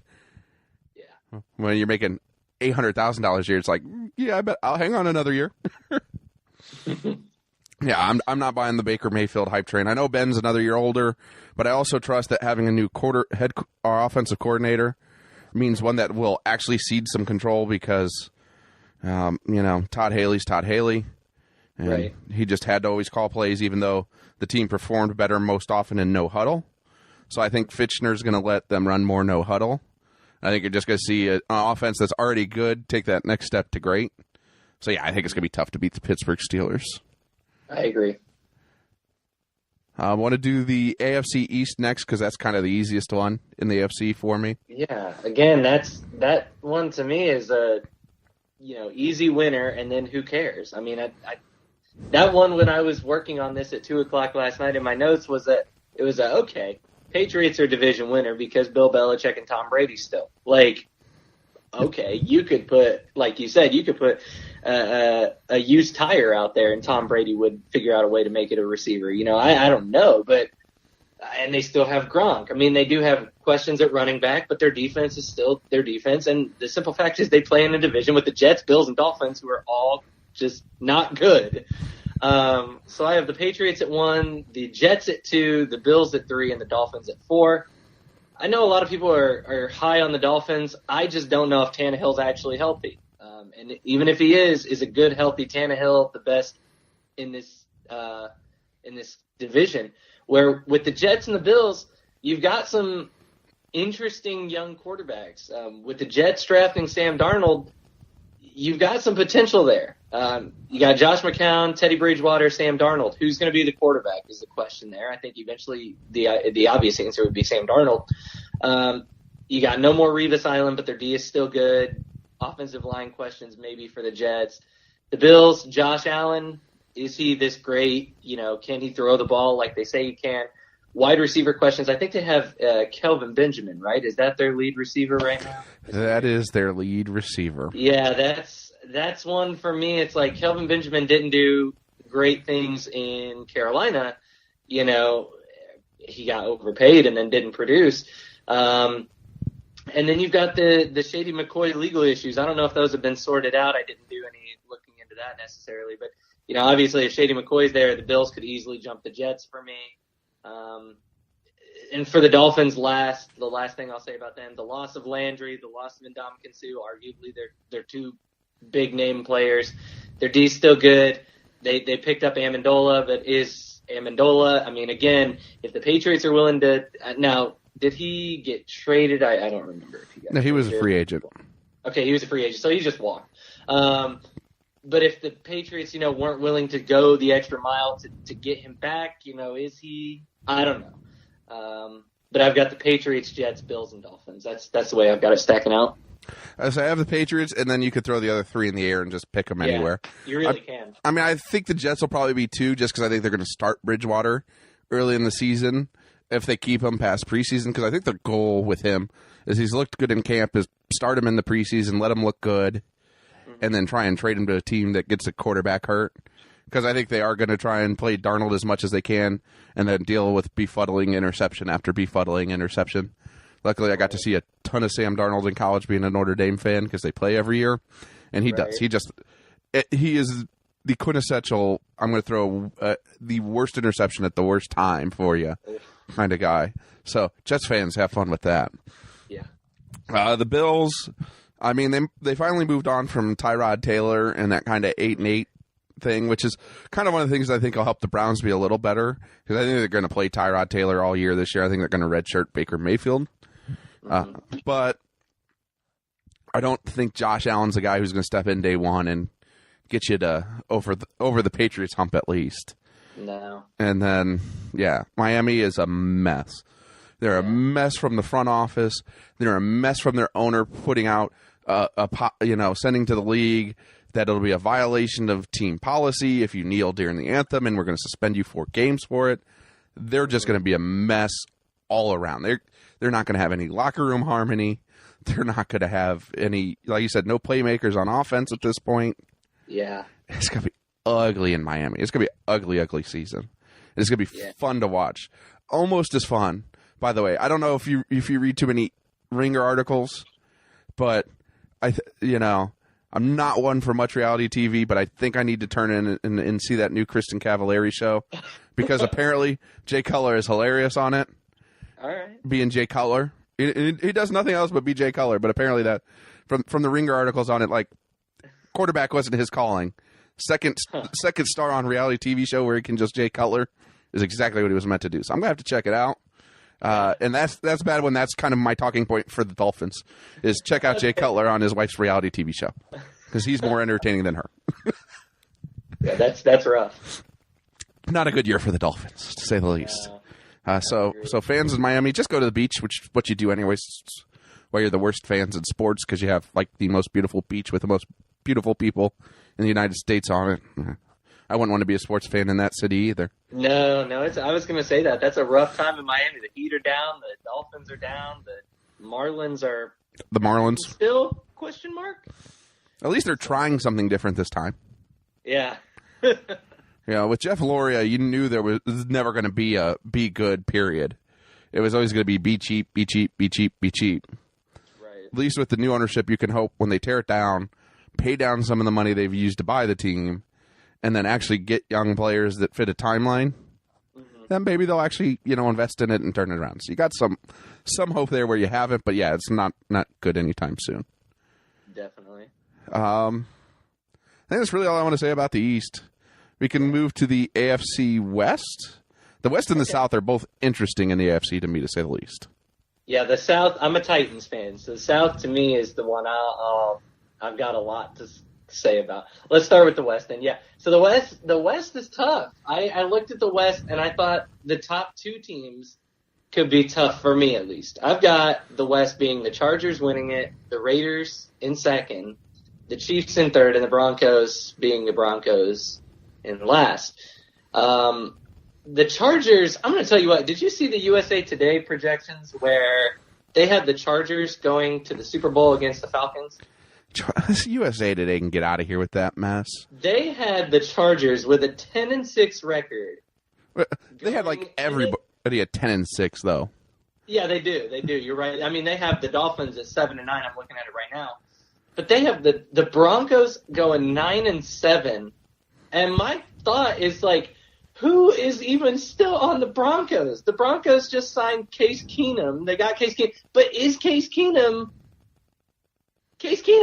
Yeah. When you're making $800,000 a year, it's like, yeah, I bet I'll hang on another year. Yeah, I'm not buying the Baker Mayfield hype train. I know Ben's another year older, but I also trust that having a new offensive coordinator means one that will actually cede some control because, you know, Todd Haley's Todd Haley. And he just had to always call plays, even though the team performed better most often in no huddle. So I think Fitchner's going to let them run more no huddle. I think you're just going to see an offense that's already good take that next step to great. So, yeah, I think it's going to be tough to beat the Pittsburgh Steelers. I agree. I want to do the AFC East next because that's kind of the easiest one in the AFC for me. Yeah, again, that one to me is a easy winner, and then who cares? I mean, that one when I was working on this at 2:00 last night in my notes was that it was okay. Patriots are division winner because Bill Belichick and Tom Brady still. Like, okay, you could put, like you said, a used tire out there and Tom Brady would figure out a way to make it a receiver. You know, I don't know, but and they still have Gronk. I mean, they do have questions at running back, but their defense is still their defense. And the simple fact is they play in a division with the Jets, Bills, and Dolphins, who are all just not good. So I have the Patriots at 1, the Jets at 2, the Bills at 3, and the Dolphins at 4. I know a lot of people are high on the Dolphins. I just don't know if Tannehill's actually healthy. And even if he is a good, healthy Tannehill the best in this division? Where with the Jets and the Bills, you've got some interesting young quarterbacks. With the Jets drafting Sam Darnold, you've got some potential there. You got Josh McCown, Teddy Bridgewater, Sam Darnold. Who's going to be the quarterback is the question there. I think eventually the obvious answer would be Sam Darnold. You got no more Revis Island, but their D is still good. Offensive line questions maybe for the Jets. The Bills, Josh Allen, is he this great? Can he throw the ball like they say he can? Wide receiver questions. I think they have Kelvin Benjamin, right? Is that their lead receiver right now? That is their lead receiver. Yeah, that's one for me. It's like Kelvin Benjamin didn't do great things in Carolina. He got overpaid and then didn't produce. And then you've got the Shady McCoy legal issues. I don't know if those have been sorted out. I didn't do any looking into that necessarily. But, obviously if Shady McCoy's there, the Bills could easily jump the Jets for me. And for the Dolphins, the last thing I'll say about them, the loss of Landry, the loss of Ndamukong Suh, arguably they're two big name players. Their D's still good. They picked up Amendola, but is Amendola, I mean, again, if the Patriots are willing to now, did he get traded? I don't remember if he got traded. He was a free agent. Okay, he was a free agent, so he just walked. But if the Patriots, weren't willing to go the extra mile to get him back, is he? I don't know. But I've got the Patriots, Jets, Bills, and Dolphins. That's the way I've got it stacking out. So I have the Patriots, and then you could throw the other 3 in the air and just pick them anywhere. You really can. I mean, I think the Jets will probably be 2 just because I think they're going to start Bridgewater early in the season if they keep him past preseason, because I think the goal with him is he's looked good in camp is start him in the preseason, let him look good, and then try and trade him to a team that gets a quarterback hurt. Because I think they are going to try and play Darnold as much as they can and then deal with befuddling interception after befuddling interception. Luckily, I got to see a ton of Sam Darnold in college being a Notre Dame fan because they play every year. And he does. He is the quintessential, I'm going to throw the worst interception at the worst time for you kind of guy. So Jets fans, have fun with that. Yeah. The Bills, I mean, they finally moved on from Tyrod Taylor and that kind of 8-8 thing, which is kind of one of the things I think will help the Browns be a little better because I think they're going to play Tyrod Taylor all year this year. I think they're going to redshirt Baker Mayfield. But I don't think Josh Allen's the guy who's going to step in day one and get you to over the Patriots hump at least. No. And then, Miami is a mess. They're a mess from the front office. They're a mess from their owner putting out sending to the league that it'll be a violation of team policy if you kneel during the anthem, and we're going to suspend you 4 games for it. They're just going to be a mess all around. They're not going to have any locker room harmony. They're not going to have any, like you said, no playmakers on offense at this point. Yeah. It's going to be ugly in Miami. It's going to be an ugly, ugly season. It's going to be fun to watch. Almost as fun, by the way. I don't know if you read too many Ringer articles, but I'm not one for much reality TV, but I think I need to turn in and see that new Kristen Cavallari show because apparently Jay Cutler is hilarious on it. All right. Being Jay Cutler. He does nothing else but be Jay Cutler, but apparently that from the Ringer articles on it, like quarterback wasn't his calling. Second star on reality TV show where he can just Jay Cutler is exactly what he was meant to do. So I'm going to have to check it out. And that's bad when that's kind of my talking point for the Dolphins is check out Jay Cutler on his wife's reality TV show because he's more entertaining than her. Yeah, that's rough. Not a good year for the Dolphins, to say the least. So fans in Miami, just go to the beach, which is what you do anyways. Why you're the worst fans in sports because you have like the most beautiful beach with the most beautiful people in the United States on it. I wouldn't want to be a sports fan in that city either. No. I was going to say that. That's a rough time in Miami. The Heat are down. The Dolphins are down. The Marlins are... The Marlins? Still? Question mark? At least they're trying something different this time. Yeah. You know, with Jeff Loria, you knew there was never going to be a be good period. It was always going to be cheap, be cheap, be cheap, be cheap. Right. At least with the new ownership, you can hope when they tear it down, pay down some of the money they've used to buy the team, and then actually get young players that fit a timeline. Then maybe they'll actually, invest in it and turn it around. So you got some hope there where you haven't, but yeah, it's not good anytime soon. Definitely. I think that's really all I want to say about the East. We can move to the AFC West. The West and the South are both interesting in the AFC to me, to say the least. Yeah, the South, I'm a Titans fan, so the South to me is the one I've got a lot to say about. Let's start with the West then. Yeah, so the West is tough. I looked at the West and I thought the top two teams could be tough for me at least. I've got the West being the Chargers winning it, the Raiders in second, the Chiefs in third, and the Broncos being the Broncos in last. The Chargers, I'm going to tell you what, did you see the USA Today projections where they had the Chargers going to the Super Bowl against the Falcons? USA Today can get out of here with that mess. They had the Chargers with a 10-6 record. They had like everybody at 10-6 though. Yeah, they do. They do. You're right. I mean, they have the Dolphins at 7-9. I'm looking at it right now. But they have the Broncos going 9-7. And my thought is like, who is even still on the Broncos? The Broncos just signed Case Keenum. They got Case Keenum. But is Case Keenum,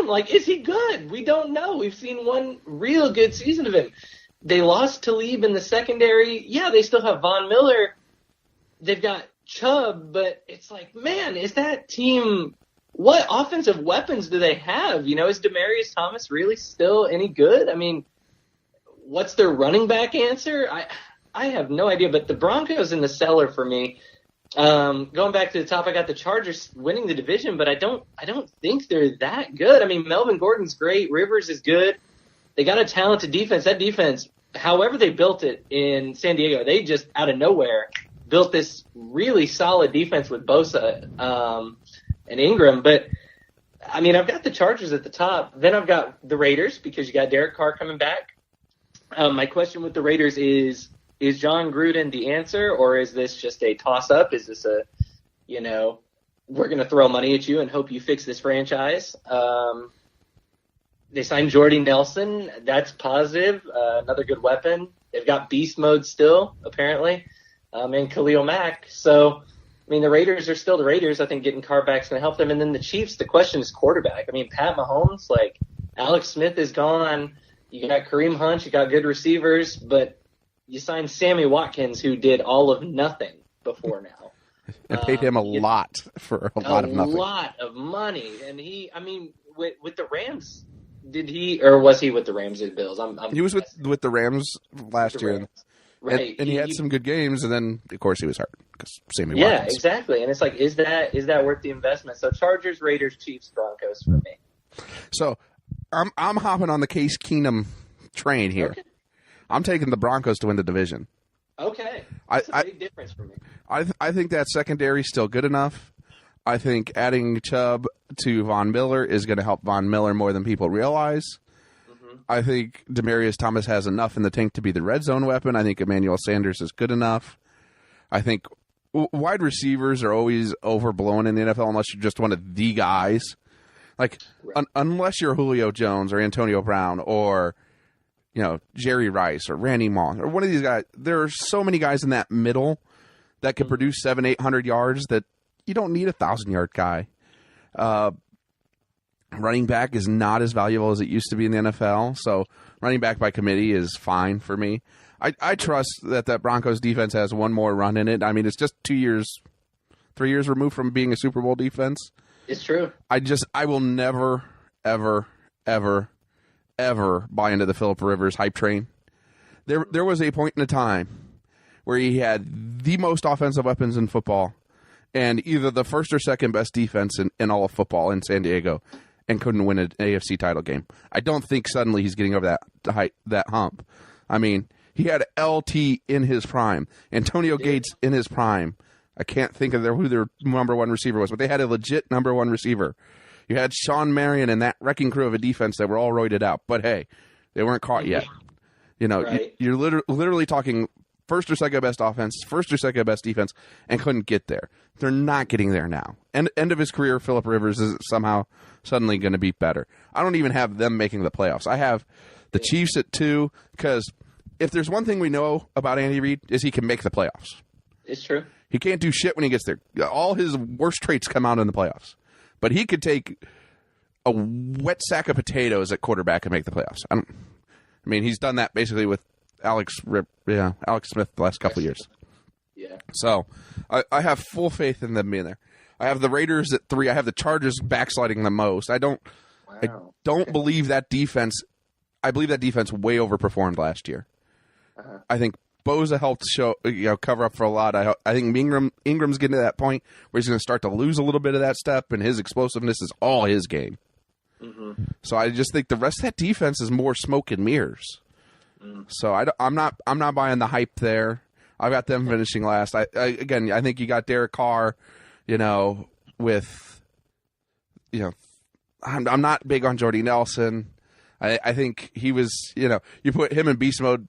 like, is he good? We don't know. We've seen one real good season of him. They lost Talib in the secondary. Yeah, they still have Von Miller. They've got Chubb, but it's like, man, is that team, what offensive weapons do they have? Is Demaryius Thomas really still any good? I mean, what's their running back answer? I have no idea, but the Broncos in the cellar for me. Going back to the top, I got the Chargers winning the division, but I don't think they're that good. I mean, Melvin Gordon's great. Rivers is good. They got a talented defense. That defense, however they built it in San Diego, they just out of nowhere built this really solid defense with Bosa and Ingram. But, I mean, I've got the Chargers at the top. Then I've got the Raiders because you got Derek Carr coming back. My question with the Raiders is John Gruden the answer, or is this just a toss-up? Is this we're going to throw money at you and hope you fix this franchise? They signed Jordy Nelson. That's positive. Another good weapon. They've got beast mode still, apparently, and Khalil Mack. So, I mean, the Raiders are still the Raiders. I think getting Carr back is going to help them. And then the Chiefs, the question is quarterback. I mean, Pat Mahomes, like, Alex Smith is gone. You got Kareem Hunt. You got good receivers, but you signed Sammy Watkins, who did all of nothing before now. And paid him a lot for a lot of nothing. A lot of money. And with the Rams, was he with the Rams and Bills? He was with the Rams last year. Right. And he had some good games, and then, of course, he was hurt because Sammy Watkins. Yeah, exactly. And it's like, is that worth the investment? So Chargers, Raiders, Chiefs, Broncos for me. So I'm hopping on the Case Keenum train here. Okay. I'm taking the Broncos to win the division. Okay. That's a big difference for me. I think that secondary is still good enough. I think adding Chubb to Von Miller is going to help Von Miller more than people realize. Mm-hmm. I think Demaryius Thomas has enough in the tank to be the red zone weapon. I think Emmanuel Sanders is good enough. I think wide receivers are always overblown in the NFL unless you're just one of the guys. Like, right. Unless you're Julio Jones or Antonio Brown or Jerry Rice or Randy Moss or one of these guys. There are so many guys in that middle that can produce 700-800 yards that you don't need a 1,000-yard guy. Running back is not as valuable as it used to be in the NFL, so running back by committee is fine for me. I trust that Broncos defense has one more run in it. I mean, it's just 3 years removed from being a Super Bowl defense. It's true. I will never, ever, ever buy into the Phillip Rivers hype train. There was a point in time where he had the most offensive weapons in football and either the first or second best defense in all of football in San Diego and couldn't win an AFC title game. I don't think suddenly he's getting over that hump. I mean, he had LT in his prime, Antonio Gates in his prime. I can't think of who their number one receiver was, but they had a legit number one receiver. You had Sean Marion and that wrecking crew of a defense that were all roided out. But, hey, they weren't caught yet. Right. You're literally talking first or second best offense, first or second best defense, and couldn't get there. They're not getting there now. End of his career, Phillip Rivers is somehow suddenly going to be better. I don't even have them making the playoffs. I have the Chiefs at 2, because if there's one thing we know about Andy Reid is he can make the playoffs. It's true. He can't do shit when he gets there. All his worst traits come out in the playoffs. But he could take a wet sack of potatoes at quarterback and make the playoffs. I mean, he's done that basically with Alex Smith the last couple of years. Yeah. So I have full faith in them being there. I have the Raiders at 3. I have the Chargers backsliding the most. I don't believe that defense. I believe that defense way overperformed last year. I think Bosa helped cover up for a lot. I think Ingram's getting to that point where he's going to start to lose a little bit of that step, and his explosiveness is all his game. Mm-hmm. So I just think the rest of that defense is more smoke and mirrors. So I'm not buying the hype there. I've got them finishing last. I think you got Derek Carr, with I'm not big on Jordy Nelson. I think he was, you put him in beast mode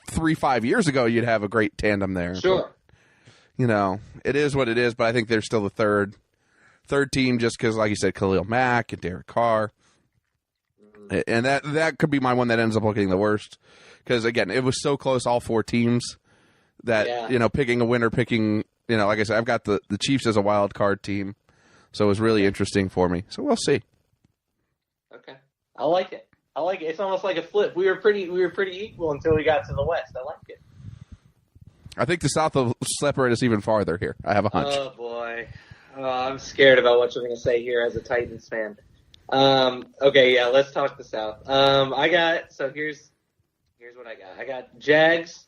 3-5 years ago, you'd have a great tandem there. Sure. But, it is what it is, but I think they're still the third team just because, like you said, Khalil Mack and Derek Carr. And that could be my one that ends up looking the worst. Because, again, it was so close, all 4 teams, that, picking a winner, like I said, I've got the Chiefs as a wild card team. So it was really interesting for me. So we'll see. Okay. I like it. It's almost like a flip. We were pretty equal until we got to the West. I like it. I think the South will separate us even farther here. I have a hunch. Oh, boy. I'm scared about what you're going to say here as a Titans fan. Okay, yeah, let's talk the South. Here's what I got. I got Jags,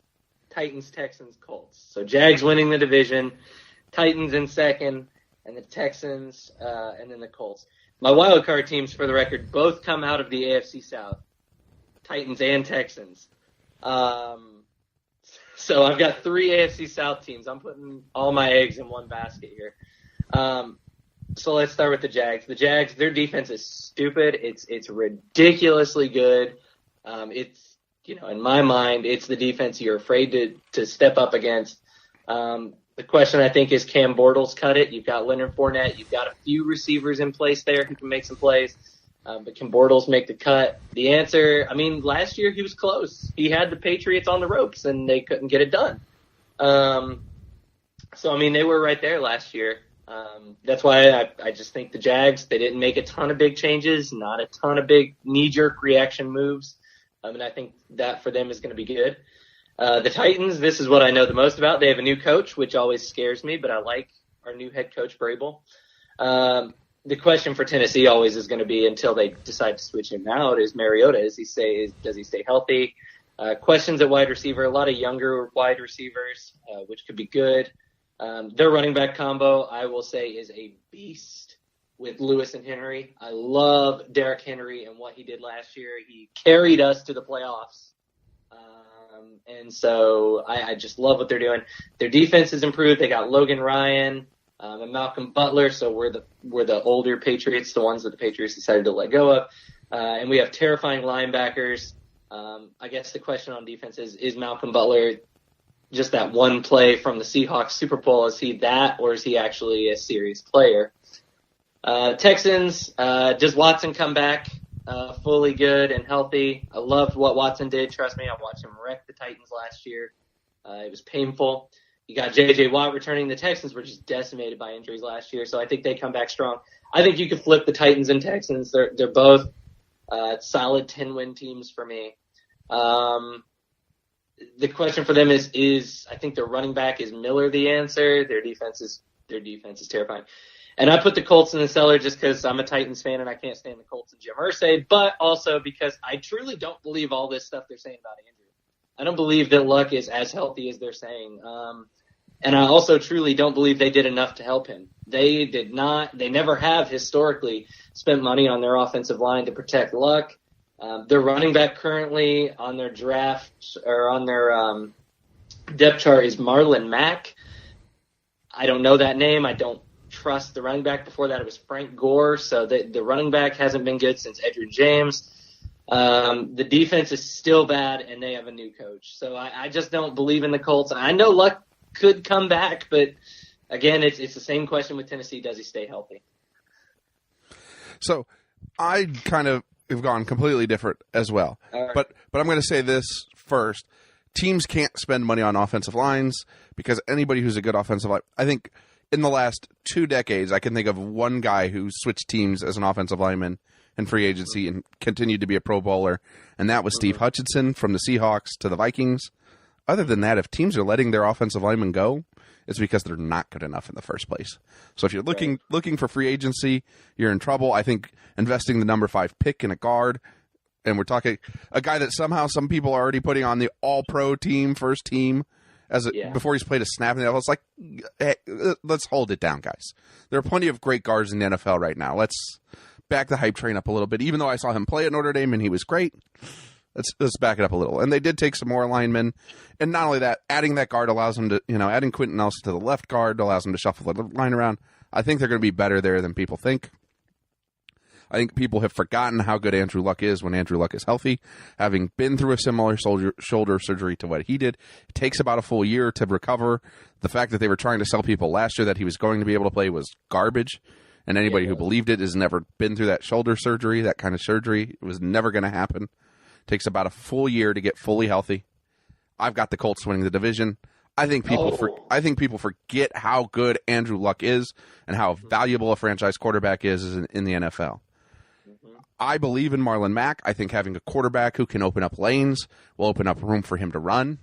Titans, Texans, Colts. So Jags winning the division, Titans in second, and the Texans, and then the Colts. My wild card teams, for the record, both come out of the AFC South, Titans and Texans. So I've got 3 AFC South teams. I'm putting all my eggs in one basket here. So let's start with the Jags. The Jags, their defense is stupid. It's ridiculously good. It's, in my mind, it's the defense you're afraid to step up against. The question, I think, is can Bortles cut it? You've got Leonard Fournette. You've got a few receivers in place there who can make some plays. But can Bortles make the cut? The answer, last year he was close. He had the Patriots on the ropes, and they couldn't get it done. They were right there last year. That's why I just think the Jags, they didn't make a ton of big changes, not a ton of big knee-jerk reaction moves. I think that for them is going to be good. The Titans, this is what I know the most about. They have a new coach, which always scares me, but I like our new head coach, Brable. The question for Tennessee always is going to be, until they decide to switch him out, is Mariota. Does he stay healthy? Questions at wide receiver, a lot of younger wide receivers, which could be good. Their running back combo, I will say, is a beast with Lewis and Henry. I love Derrick Henry and what he did last year. He carried us to the playoffs. And so I just love what they're doing. Their defense has improved. They got Logan Ryan and Malcolm Butler. So we're the older Patriots, the ones that the Patriots decided to let go of. And we have terrifying linebackers. I guess the question on defense is Malcolm Butler just that one play from the Seahawks Super Bowl? Is he that, or is he actually a serious player? Texans, does Watson come back fully good and healthy? I loved what Watson did. Trust me, I watched him wreck the Titans last year. It was painful. You got J.J. Watt returning. The Texans were just decimated by injuries last year, so I think they come back strong. I think you could flip the Titans and Texans. They're both solid 10-win teams for me. The question for them is I think their running back is Miller the answer. Their defense is terrifying. And I put the Colts in the cellar just because I'm a Titans fan and I can't stand the Colts and Jim Irsay, but also because I truly don't believe all this stuff they're saying about Andrew. I don't believe that Luck is as healthy as they're saying. And I also truly don't believe they did enough to help him. They never have historically spent money on their offensive line to protect Luck. Their running back currently on their draft or on their depth chart is Marlon Mack. I don't know that name. I don't trust the running back. Before that, it was Frank Gore. So the running back hasn't been good since Edgerrin James. The defense is still bad, and they have a new coach. So I just don't believe in the Colts. I know Luck could come back, but again, it's the same question with Tennessee. Does he stay healthy? So I kind of have gone completely different as well. Right. But I'm going to say this first. Teams can't spend money on offensive lines because anybody who's a good offensive line, I think in the last 2 decades, I can think of one guy who switched teams as an offensive lineman in free agency and continued to be a Pro Bowler, and that was Steve Hutchinson from the Seahawks to the Vikings. Other than that, if teams are letting their offensive linemen go, it's because they're not good enough in the first place. So if you're looking for free agency, you're in trouble. I think investing the number 5 pick in a guard, and we're talking a guy that somehow some people are already putting on the all-pro team, first team, before he's played a snap in the NFL. It's like, hey, let's hold it down, guys. There are plenty of great guards in the NFL right now. Let's back the hype train up a little bit. Even though I saw him play at Notre Dame and he was great, let's back it up a little. And they did take some more linemen. And not only that, adding that guard allows them to, adding Quentin Nelson to the left guard allows them to shuffle the line around. I think they're going to be better there than people think. I think people have forgotten how good Andrew Luck is when Andrew Luck is healthy. Having been through a similar shoulder surgery to what he did, it takes about a full year to recover. The fact that they were trying to sell people last year that he was going to be able to play was garbage. And anybody who believed it has never been through that shoulder surgery, that kind of surgery. It was never going to happen. It takes about a full year to get fully healthy. I've got the Colts winning the division. I think people forget how good Andrew Luck is and how valuable a franchise quarterback is in the NFL. I believe in Marlon Mack. I think having a quarterback who can open up lanes will open up room for him to run.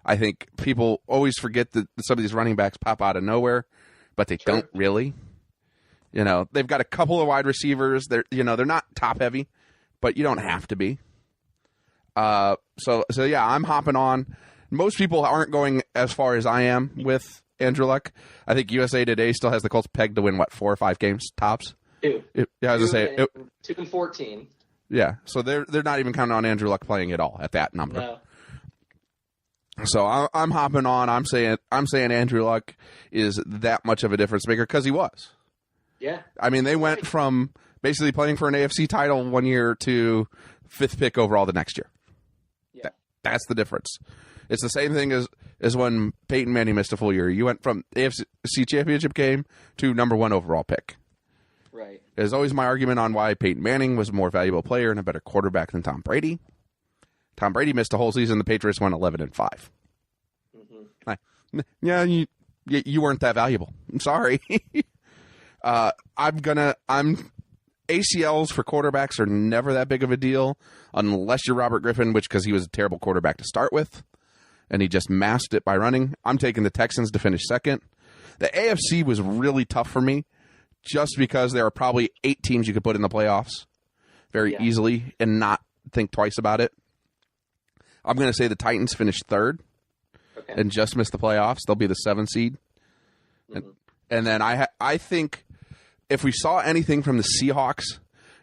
I think people always forget that some of these running backs pop out of nowhere, but they don't really. They've got a couple of wide receivers. They're not top heavy, but you don't have to be. So yeah, I'm hopping on. Most people aren't going as far as I am with Andrew Luck. I think USA Today still has the Colts pegged to win 4 or 5 games tops. 2. I was gonna say 2 and 14. Yeah, so they're not even counting on Andrew Luck playing at all at that number. No. So I'm hopping on. I'm saying Andrew Luck is that much of a difference maker because he was. Yeah. I mean, they went from basically playing for an AFC title one year to 5th pick overall the next year. Yeah. That's the difference. It's the same thing as when Peyton Manning missed a full year. You went from AFC Championship game to number 1 overall pick. Right. There's always my argument on why Peyton Manning was a more valuable player and a better quarterback than Tom Brady. Tom Brady missed a whole season. The Patriots went 11-5. Mm-hmm. Yeah, you weren't that valuable. I'm sorry. ACLs for quarterbacks are never that big of a deal unless you're Robert Griffin, because he was a terrible quarterback to start with, and he just masked it by running. I'm taking the Texans to finish second. The AFC was really tough for me just because there are probably 8 teams you could put in the playoffs very easily and not think twice about it. I'm going to say the Titans finished 3rd and just missed the playoffs. They'll be the 7th seed. Mm-hmm. And then I think if we saw anything from the Seahawks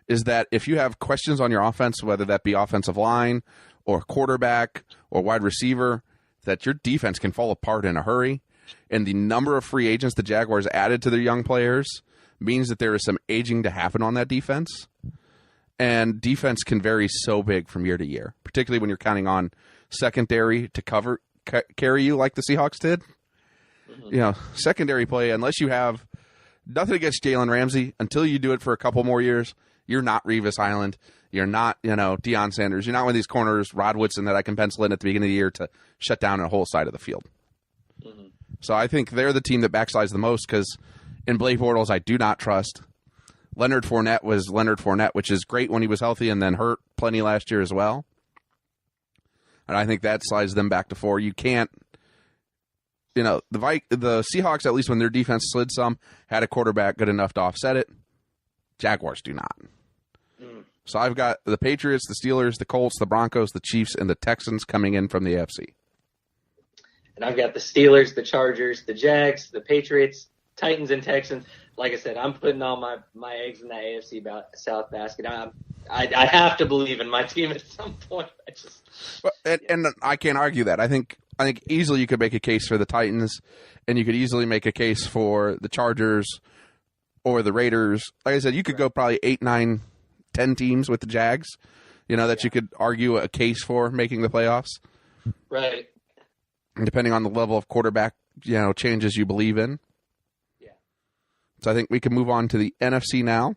is that if you have questions on your offense, whether that be offensive line or quarterback or wide receiver, that your defense can fall apart in a hurry. And the number of free agents the Jaguars added to their young players means that there is some aging to happen on that defense. And defense can vary so big from year to year, particularly when you're counting on secondary to carry you like the Seahawks did. Mm-hmm. Secondary play, unless you have nothing against Jalen Ramsey, until you do it for a couple more years, you're not Revis Island. You're not, Deion Sanders. You're not one of these corners, Rod Woodson, that I can pencil in at the beginning of the year to shut down a whole side of the field. Mm-hmm. So I think they're the team that backslides the most because in Blake Bortles, I do not trust. Leonard Fournette was Leonard Fournette, which is great when he was healthy and then hurt plenty last year as well. And I think that slides them back to 4. You can't, the Seahawks, at least when their defense slid some, had a quarterback good enough to offset it. Jaguars do not. So I've got the Patriots, the Steelers, the Colts, the Broncos, the Chiefs, and the Texans coming in from the AFC. And I've got the Steelers, the Chargers, the Jags, the Patriots, Titans, and Texans. Like I said, I'm putting all my eggs in that AFC South basket. I have to believe in my team at some point. And I can't argue that. I think easily you could make a case for the Titans, and you could easily make a case for the Chargers or the Raiders. Like I said, you could go probably 8, 9, 10 teams with the Jags, that you could argue a case for making the playoffs. Right. Depending on the level of quarterback, changes you believe in. Yeah. So I think we can move on to the NFC now.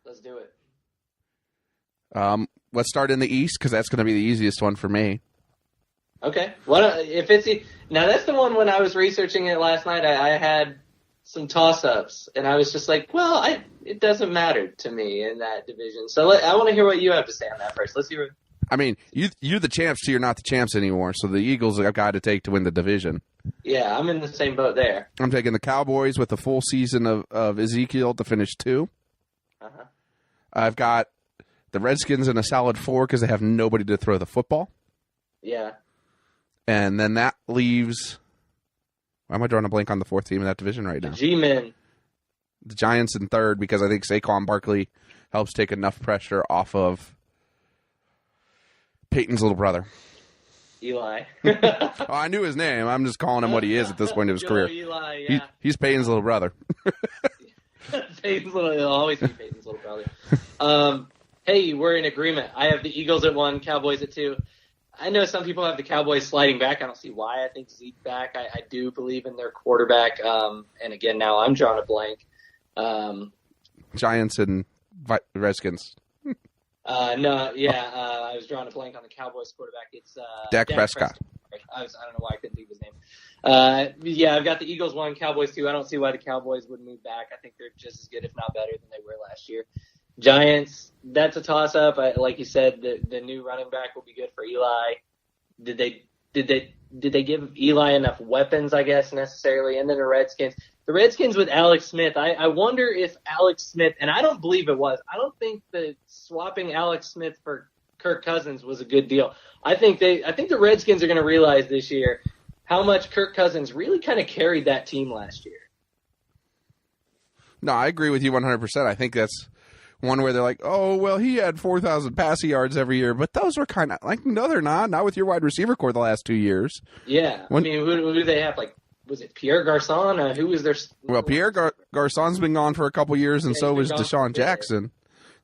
Let's do it. Let's start in the East because that's going to be the easiest one for me. Okay. Now that's the one when I was researching it last night. I had some toss-ups, and I was just like, well, it doesn't matter to me in that division. So I want to hear what you have to say on that first. Let's hear it. I mean, you're the champs, so you're not the champs anymore. So the Eagles have got to take to win the division. Yeah, I'm in the same boat there. I'm taking the Cowboys with a full season of Ezekiel to finish 2. Uh-huh. I've got the Redskins in a solid 4 because they have nobody to throw the football. Yeah. And then that leaves... Why am I drawing a blank on the 4th team in that division right now? The G-Men. The Giants in 3rd because I think Saquon Barkley helps take enough pressure off of Peyton's little brother. Eli. Oh, I knew his name. I'm just calling him what he is at this point of his career. Eli, yeah. He's Peyton's little brother. He'll always be Peyton's little brother. Hey, we're in agreement. I have the Eagles at 1, Cowboys at 2. I know some people have the Cowboys sliding back. I don't see why. I think Zeke back. I do believe in their quarterback. And again, now I'm drawing a blank. Giants and Redskins. I was drawing a blank on the Cowboys quarterback. It's Dak Prescott. I don't know why I couldn't think of his name. I've got the Eagles 1, Cowboys 2. I don't see why the Cowboys would move back. I think they're just as good, if not better, than they were last year. Giants, that's a toss-up. Like you said, the new running back will be good for Eli. Did they give Eli enough weapons, I guess, necessarily? And then the Redskins with Alex Smith. I wonder if Alex Smith, and I don't believe it was. I don't think that swapping Alex Smith for Kirk Cousins was a good deal. I think the Redskins are going to realize this year how much Kirk Cousins really kind of carried that team last year. No, I agree with you 100%. I think that's one where they're like, oh, well, he had 4,000 passing yards every year, but those were kind of like, no, they're not. Not with your wide receiver core the last 2 years. Yeah. Who do they have? Like, was it Pierre Garçon? Who was their? Well, Pierre Garçon's been gone for a couple years, and so was Deshaun Jackson.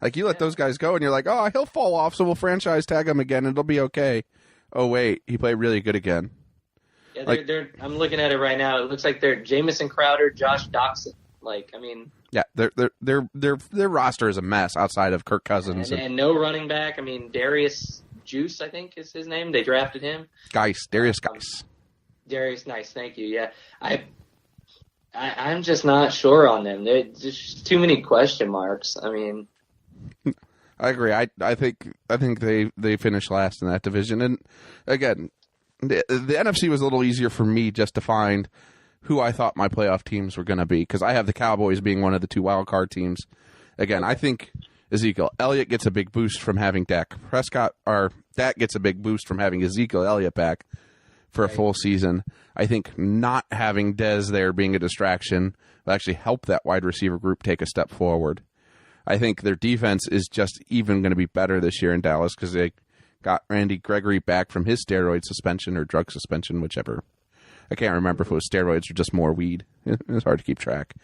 Like, you let those guys go, and you're like, oh, he'll fall off, so we'll franchise tag him again, and it'll be okay. Oh, wait, he played really good again. Yeah, I'm looking at it right now. It looks like they're Jamison Crowder, Josh Doxson. Yeah, their roster is a mess outside of Kirk Cousins and no running back. Darius Juice, I think is his name. They drafted him. Darius Geis. Darius, nice, thank you. Yeah, I'm just not sure on them. There's just too many question marks. I agree. I think they finished last in that division, and again, the NFC was a little easier for me just to find who I thought my playoff teams were going to be, because I have the Cowboys being one of the 2 wild card teams. Again, I think Ezekiel Elliott gets a big boost from having Dak gets a big boost from having Ezekiel Elliott back for a full season. I think not having Dez there being a distraction will actually help that wide receiver group take a step forward. I think their defense is just even going to be better this year in Dallas because they got Randy Gregory back from his steroid suspension or drug suspension, whichever. I can't remember if it was steroids or just more weed. It's hard to keep track.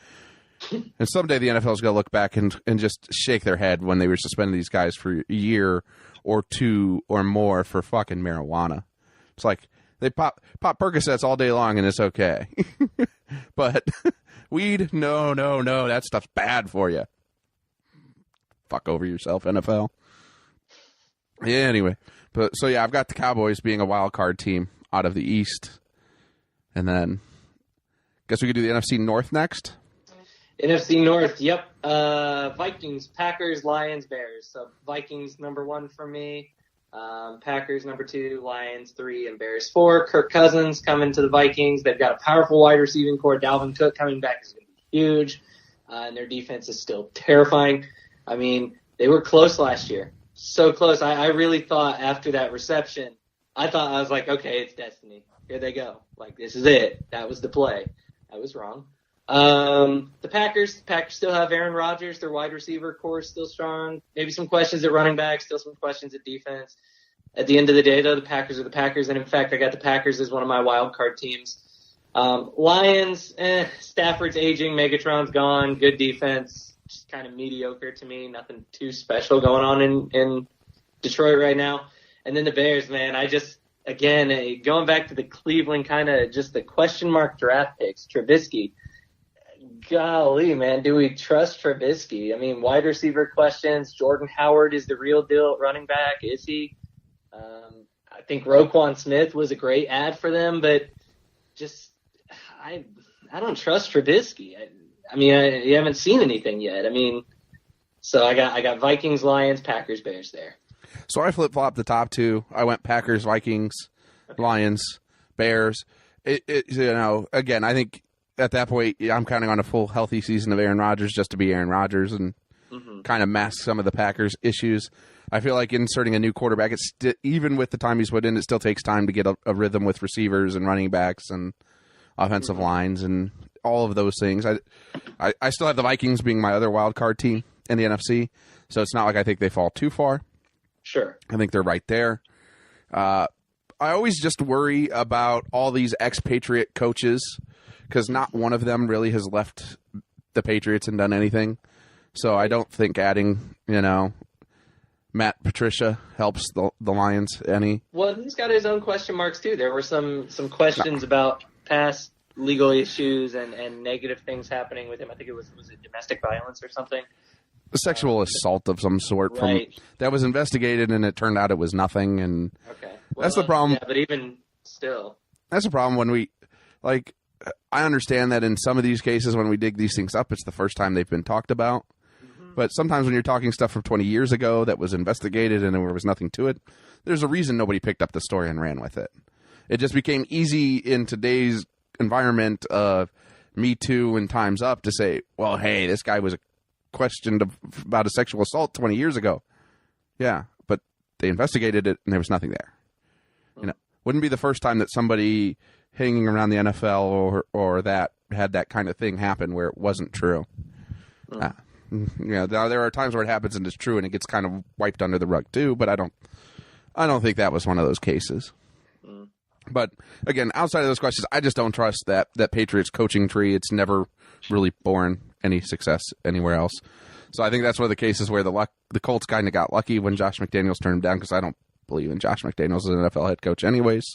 And someday the NFL is going to look back and just shake their head when they were suspending these guys for a year or 2 or more for fucking marijuana. It's like they pop Percocets all day long and it's okay. But weed, no, that stuff's bad for you. Fuck over yourself, NFL. Yeah, anyway. I've got the Cowboys being a wild card team out of the East. And then, guess we could do the NFC North next? NFC North, yep. Vikings, Packers, Lions, Bears. So Vikings number 1 for me. Packers number 2, Lions 3, and Bears 4. Kirk Cousins coming to the Vikings. They've got a powerful wide receiving core. Dalvin Cook coming back is going to be huge. And their defense is still terrifying. They were close last year. So close. I really thought after that reception, I was like, okay, it's destiny. Here they go. This is it. That was the play. I was wrong. The Packers still have Aaron Rodgers. Their wide receiver core is still strong. Maybe some questions at running back, still some questions at defense. At the end of the day, though, the Packers are the Packers. And, in fact, I got the Packers as one of my wild card teams. Lions, Stafford's aging. Megatron's gone. Good defense. Just kind of mediocre to me. Nothing too special going on in Detroit right now. And then the Bears, man, again, going back to the Cleveland kind of just the question mark draft picks, Trubisky. Golly, man, do we trust Trubisky? I mean, wide receiver questions. Jordan Howard is the real deal at running back. Is he? I think Roquan Smith was a great ad for them, but just I don't trust Trubisky. I mean, you haven't seen anything yet. I mean, so I got Vikings, Lions, Packers, Bears there. So I flip-flopped the top two. I went Packers, Vikings, Lions, Bears. Again, I think at that point I'm counting on a full healthy season of Aaron Rodgers just to be Aaron Rodgers and kind of mask some of the Packers' issues. I feel like inserting a new quarterback, even with the time he's put in, it still takes time to get a rhythm with receivers and running backs and offensive lines and all of those things. I still have the Vikings being my other wild card team in the NFC, so it's not like I think they fall too far. Sure. I think they're right there. I always just worry about all these expatriate coaches because not one of them really has left the Patriots and done anything. So I don't think adding, Matt Patricia helps the Lions any. Well, he's got his own question marks too. There were some questions about past legal issues and negative things happening with him. I think was it domestic violence or something? A sexual assault of some sort that was investigated, and it turned out it was nothing. And that's the problem. Yeah, but even still, that's the problem when we I understand that in some of these cases when we dig these things up, it's the first time they've been talked about. But sometimes when you're talking stuff from 20 years ago that was investigated and there was nothing to it, there's a reason nobody picked up the story and ran with it. It just became easy in today's environment of Me Too and Time's Up to say, well, hey, this guy was questioned about a sexual assault 20 years ago. Yeah, but they investigated it and there was nothing there. Wouldn't be the first time that somebody hanging around the NFL or that had that kind of thing happen where it wasn't true. There are times where it happens and it's true and it gets kind of wiped under the rug too, but I don't think that was one of those cases. But again, outside of those questions, I just don't trust that Patriots coaching tree. It's never really borne any success anywhere else. So I think that's one of the cases where the Colts kind of got lucky when Josh McDaniels turned him down, because I don't believe in Josh McDaniels as an NFL head coach anyways.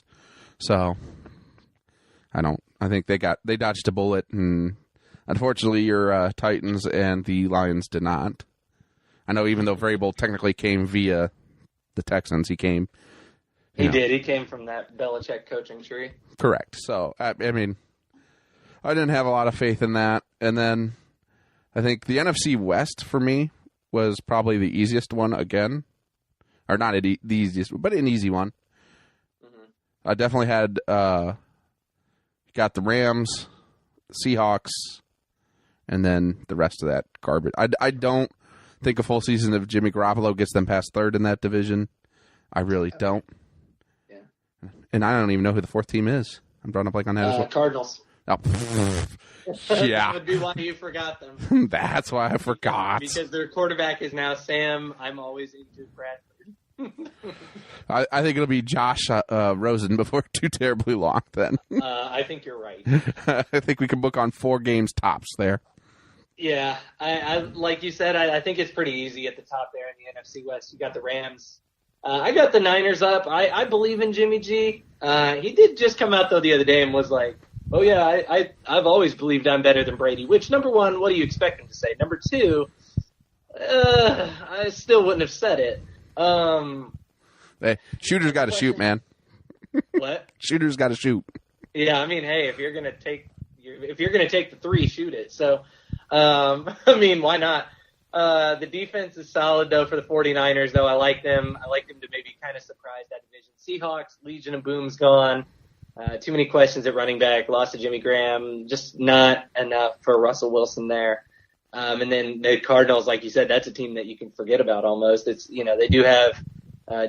So I think they dodged a bullet, and unfortunately your Titans and the Lions did not. I know even though Vrabel technically came via the Texans, he came. He did. He came from that Belichick coaching tree. Correct. So, I mean, I didn't have a lot of faith in that. And then I think the NFC West for me was probably the easiest one again. Or not the easiest, but an easy one. I definitely had got the Rams, Seahawks, and then the rest of that garbage. I don't think a full season of Jimmy Garoppolo gets them past third in that division. I really don't. Yeah. And I don't even know who the fourth team is. I'm drawing a blank on that as well. Cardinals. Oh, yeah. That would be why you forgot them. That's why I forgot. Because their quarterback is now Sam. I'm always into Bradford. I think it'll be Josh Rosen before too terribly long then. I think you're right. I think we can book on 4 games tops there. Yeah, I like you said, I think it's pretty easy at the top there in the NFC West. You got the Rams. I got the Niners up. I believe in Jimmy G. He did just come out, though, the other day and was like, oh, yeah, I've always believed I'm better than Brady, which, number one, what do you expect him to say? Number two, I still wouldn't have said it. Hey, shooters got to shoot, man. What? Shooters got to shoot. Yeah, I mean, hey, if you're gonna take the 3, shoot it. So, I mean, why not? The defense is solid though for the 49ers. Though I like them. I like them to maybe kind of surprise that division. Seahawks, Legion of Boom's gone. Too many questions at running back. Lost to Jimmy Graham. Just not enough for Russell Wilson there. And then the Cardinals, like you said, that's a team that you can forget about almost. It's, they do have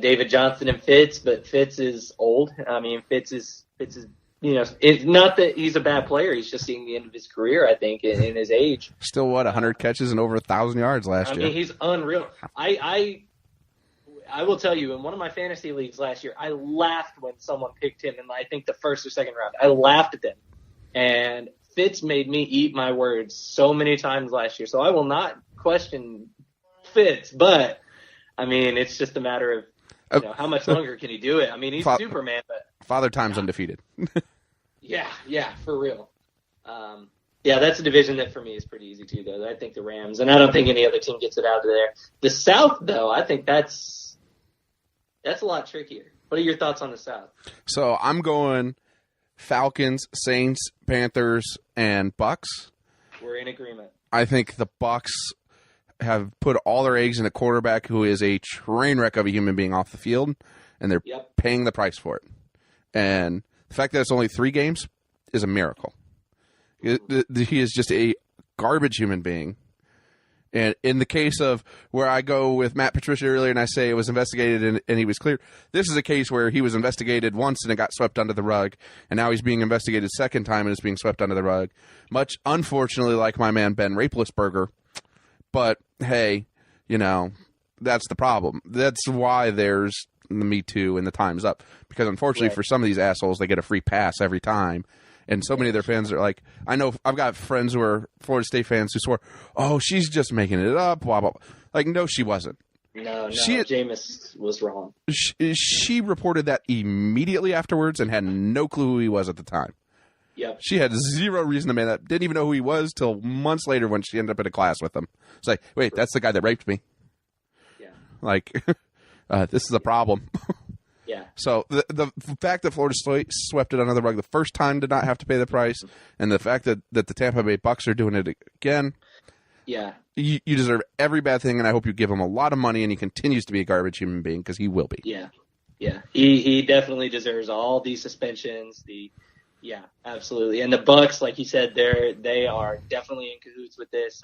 David Johnson and Fitz, but Fitz is old. I mean, Fitz is it's not that he's a bad player. He's just seeing the end of his career, I think, in his age. Still, 100 catches and over 1,000 yards last year. I mean, he's unreal. I will tell you, in one of my fantasy leagues last year, I laughed when someone picked him in, I think, the first or second round. I laughed at them. And Fitz made me eat my words so many times last year. So I will not question Fitz, but I mean, it's just a matter of how much longer can he do it? I mean, he's Superman, but Father Time's undefeated. yeah, for real. Yeah, that's a division that for me is pretty easy too, though. I think the Rams, and I don't think any other team gets it out of there. The South, though, I think that's a lot trickier. What are your thoughts on the South? So I'm going Falcons, Saints, Panthers, and Bucks. We're in agreement. I think the Bucks have put all their eggs in a quarterback who is a train wreck of a human being off the field, and they're paying the price for it. And the fact that it's only 3 games is a miracle. He is just a garbage human being. And in the case of where I go with Matt Patricia earlier and I say it was investigated and he was cleared, this is a case where he was investigated once and it got swept under the rug, and now he's being investigated second time and it's being swept under the rug. Much, unfortunately, like my man Ben Rapelessberger. But, hey, that's the problem. That's why there's the Me Too and the Time's Up. Because, unfortunately, for some of these assholes, they get a free pass every time. And so many of their fans are like, I know I've got friends who are Florida State fans who swore, oh, she's just making it up, blah, blah, blah. Like, no, she wasn't. No, Jameis was wrong. She reported that immediately afterwards and had no clue who he was at the time. Yep. She had zero reason to make that. Didn't even know who he was till months later when she ended up in a class with him. It's like, wait, that's the guy that raped me. Yeah. Like, this is a problem. Yeah. So the fact that Florida State swept it under the rug the first time did not have to pay the price, and the fact that the Tampa Bay Bucks are doing it again, you deserve every bad thing, and I hope you give him a lot of money and he continues to be a garbage human being, because he will be. Yeah. He definitely deserves all these suspensions. Absolutely. And the Bucks, like you said, they are definitely in cahoots with this.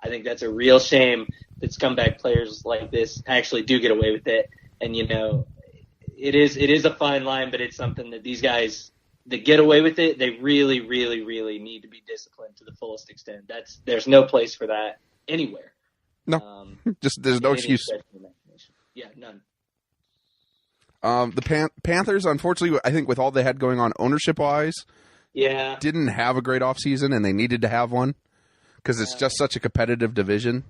I think that's a real shame that scumbag players like this actually do get away with it. And it is a fine line, but it's something that these guys that get away with it, they really, really, really need to be disciplined to the fullest extent. There's no place for that anywhere. No, there's no excuse. Yeah, none. The Panthers, unfortunately, I think with all they had going on ownership-wise, didn't have a great offseason, and they needed to have one because it's just such a competitive division.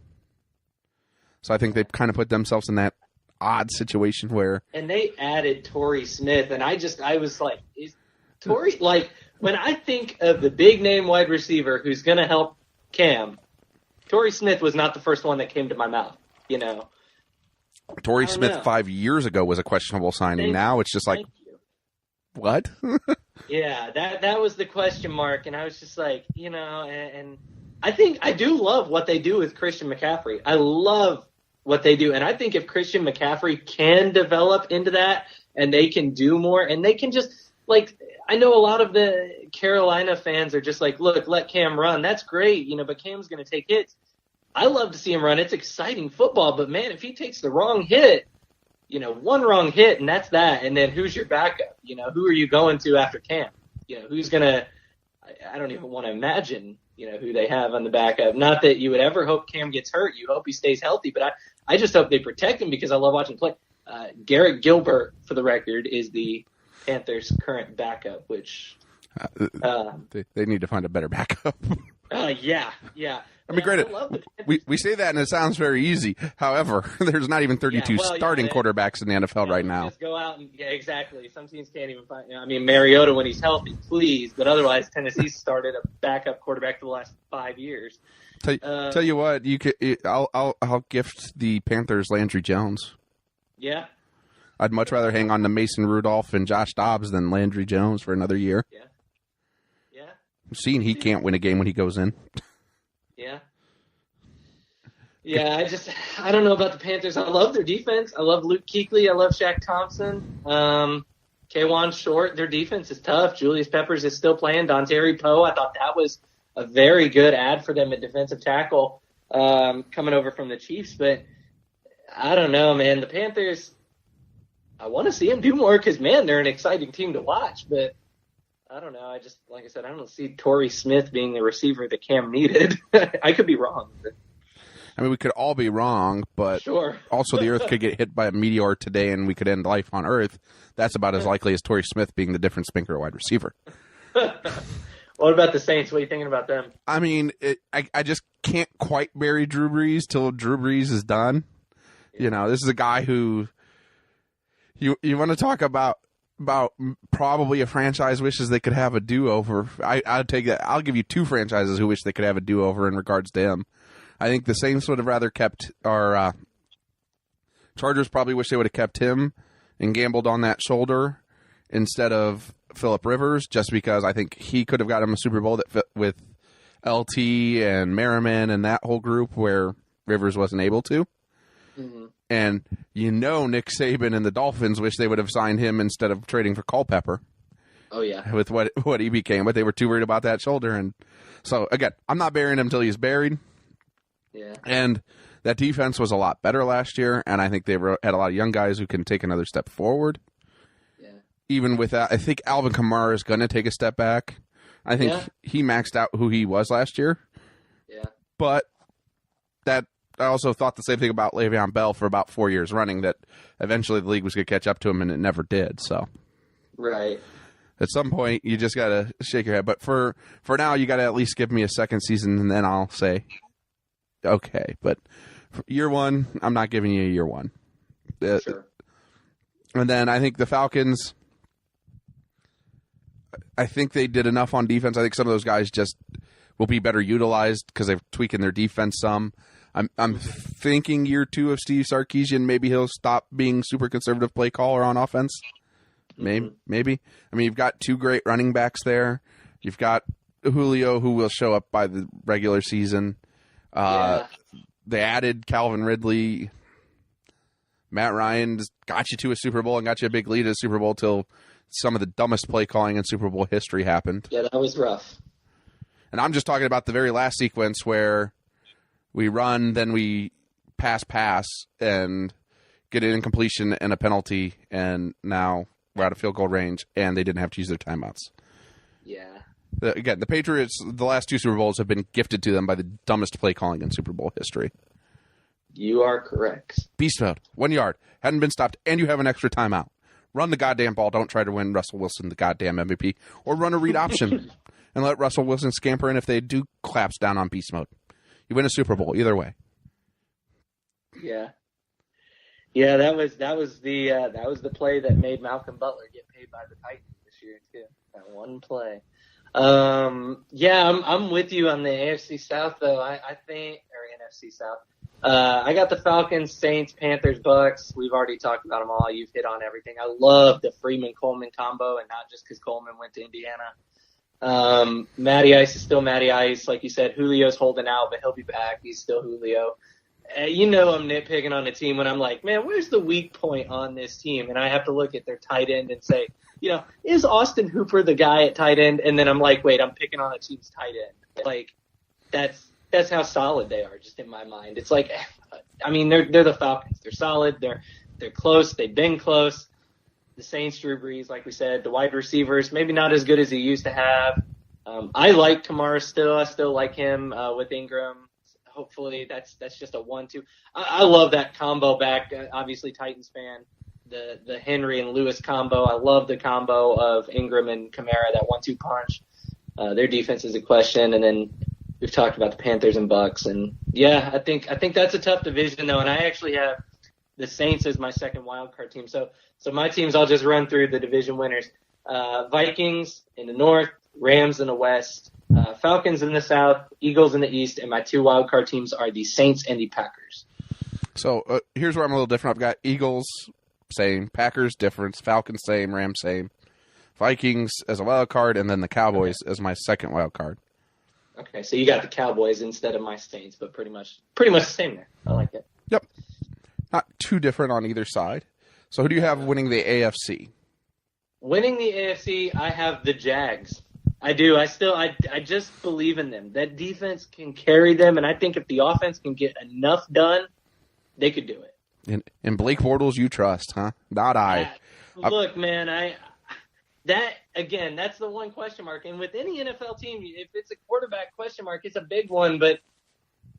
So I think they kind of put themselves in that odd situation where... And they added Torrey Smith, and I was like, is Torrey... Like, when I think of the big-name wide receiver who's going to help Cam, Torrey Smith was not the first one that came to my mouth, Torrey Smith 5 years ago was a questionable signing. Now it's just like, what? Yeah, that was the question mark, and I was just like, and I do love what they do with Christian McCaffrey. I love what they do, and I think if Christian McCaffrey can develop into that, and they can do more, and they can just, like, I know a lot of the Carolina fans are just like, look, let Cam run. That's great, but Cam's going to take hits. I love to see him run. It's exciting football, but man, if he takes the wrong hit, one wrong hit and that's that. And then who's your backup? Who are you going to after Cam? Who's going to, I don't even want to imagine, who they have on the backup. Not that you would ever hope Cam gets hurt. You hope he stays healthy, but I just hope they protect him because I love watching him play. Garrett Gilbert, for the record, is the Panthers' current backup, which they need to find a better backup. Yeah. I mean, granted, we say that and it sounds very easy. However, there's not even 32 starting quarterbacks in the NFL right now. Just go out and exactly. Some teams can't even find. I mean, Mariota when he's healthy, please. But otherwise, Tennessee's started a backup quarterback for the last 5 years. Tell you what, I'll gift the Panthers Landry Jones. Yeah. I'd much rather hang on to Mason Rudolph and Josh Dobbs than Landry Jones for another year. Yeah. I'm seeing he can't win a game when he goes in. Yeah, I don't know about the Panthers. I love their defense. I love Luke Kuechly. I love Shaq Thompson. K'Wan Short, their defense is tough. Julius Peppers is still playing. Dontari Poe, I thought that was a very good ad for them at defensive tackle coming over from the Chiefs. But I don't know, man. The Panthers, I want to see them do more because, man, they're an exciting team to watch. But I don't know. Like I said, I don't see Torrey Smith being the receiver that Cam needed. I could be wrong. I mean, we could all be wrong, but also the Earth could get hit by a meteor today and we could end life on Earth. That's about as likely as Torrey Smith being the difference maker wide receiver. What about the Saints? What are you thinking about them? I mean, I just can't quite bury Drew Brees till Drew Brees is done. You know, this is a guy who you want to talk about probably a franchise wishes they could have a do-over. I'd take that. I'll give you two franchises who wish they could have a do-over in regards to him. I think the Saints would have rather kept our Chargers probably wish they would have kept him and gambled on that shoulder instead of Phillip Rivers, just because I think he could have got him a Super Bowl that fit with LT and Merriman and that whole group where Rivers wasn't able to. Mm-hmm. And Nick Saban and the Dolphins wish they would have signed him instead of trading for Culpepper. Oh, yeah. With what he became, but they were too worried about that shoulder. And so, again, I'm not burying him until he's buried. Yeah. And that defense was a lot better last year, and I think they had a lot of young guys who can take another step forward. Yeah. Even with that, I think Alvin Kamara is going to take a step back. I think he maxed out who he was last year. Yeah. But that I also thought the same thing about Le'Veon Bell for about 4 years running, that eventually the league was going to catch up to him, and it never did. So, right. At some point, you just got to shake your head. But for now, you got to at least give me a second season, and then I'll say, okay. But for year one, I'm not giving you year one. Sure. And then I think the Falcons, I think they did enough on defense. I think some of those guys just will be better utilized because they're tweaking their defense some. I'm thinking year two of Steve Sarkisian, maybe he'll stop being super conservative play caller on offense. Maybe. I mean, you've got two great running backs there. You've got Julio, who will show up by the regular season. They added Calvin Ridley. Matt Ryan just got you to a Super Bowl and got you a big lead at a Super Bowl till some of the dumbest play calling in Super Bowl history happened. Yeah, that was rough. And I'm just talking about the very last sequence where we run, then we pass, and get an incompletion and a penalty, and now we're out of field goal range, and they didn't have to use their timeouts. Yeah. Again, the Patriots, the last two Super Bowls have been gifted to them by the dumbest play calling in Super Bowl history. You are correct. Beast mode, 1 yard, hadn't been stopped, and you have an extra timeout. Run the goddamn ball. Don't try to win Russell Wilson the goddamn MVP, or run a read option and let Russell Wilson scamper in if they do collapse down on beast mode. You win a Super Bowl either way. Yeah. Yeah, that was the play that made Malcolm Butler get paid by the Titans this year too. That one play. I'm with you on the AFC South though. I think, or NFC South. I got the Falcons, Saints, Panthers, Bucks. We've already talked about them all. You've hit on everything. I love the Freeman-Coleman combo, and not just because Coleman went to Indiana. Matty Ice is still Matty Ice. Like you said, Julio's holding out, but he'll be back. He's still Julio. I'm nitpicking on the team when I'm like, man, where's the weak point on this team? And I have to look at their tight end and say, is Austin Hooper the guy at tight end? And then I'm like, wait, I'm picking on a team's tight end. Like, that's how solid they are, just in my mind. It's like, I mean, they're the Falcons. They're solid. They're close. They've been close. The Saints, Drew Brees, like we said, the wide receivers, maybe not as good as he used to have. I like Kamara still. I still like him with Ingram. Hopefully that's just a 1-2. I love that combo back. Obviously, Titans fan. The Henry and Lewis combo. I love the combo of Ingram and Kamara, that 1-2 punch. Their defense is a question, and then we've talked about the Panthers and Bucks, and yeah, I think that's a tough division though, and I actually have the Saints as my second wild card team. So my teams, I'll just run through the division winners. Vikings in the North, Rams in the West, Falcons in the South, Eagles in the East, and my two wild card teams are the Saints and the Packers. So here's where I'm a little different. I've got Eagles, same, Packers, difference, Falcons, same, Rams, same, Vikings as a wild card, and then the Cowboys as my second wild card. Okay, so you got the Cowboys instead of my Saints, but pretty much the same there. I like it. Yep. Not too different on either side. So who do you have winning the AFC? Winning the AFC, I have the Jags. I do. I just believe in them. That defense can carry them, and I think if the offense can get enough done, they could do it. In Blake Bortles, you trust, huh? Not I. Look, man, that's the one question mark. And with any NFL team, if it's a quarterback question mark, it's a big one. But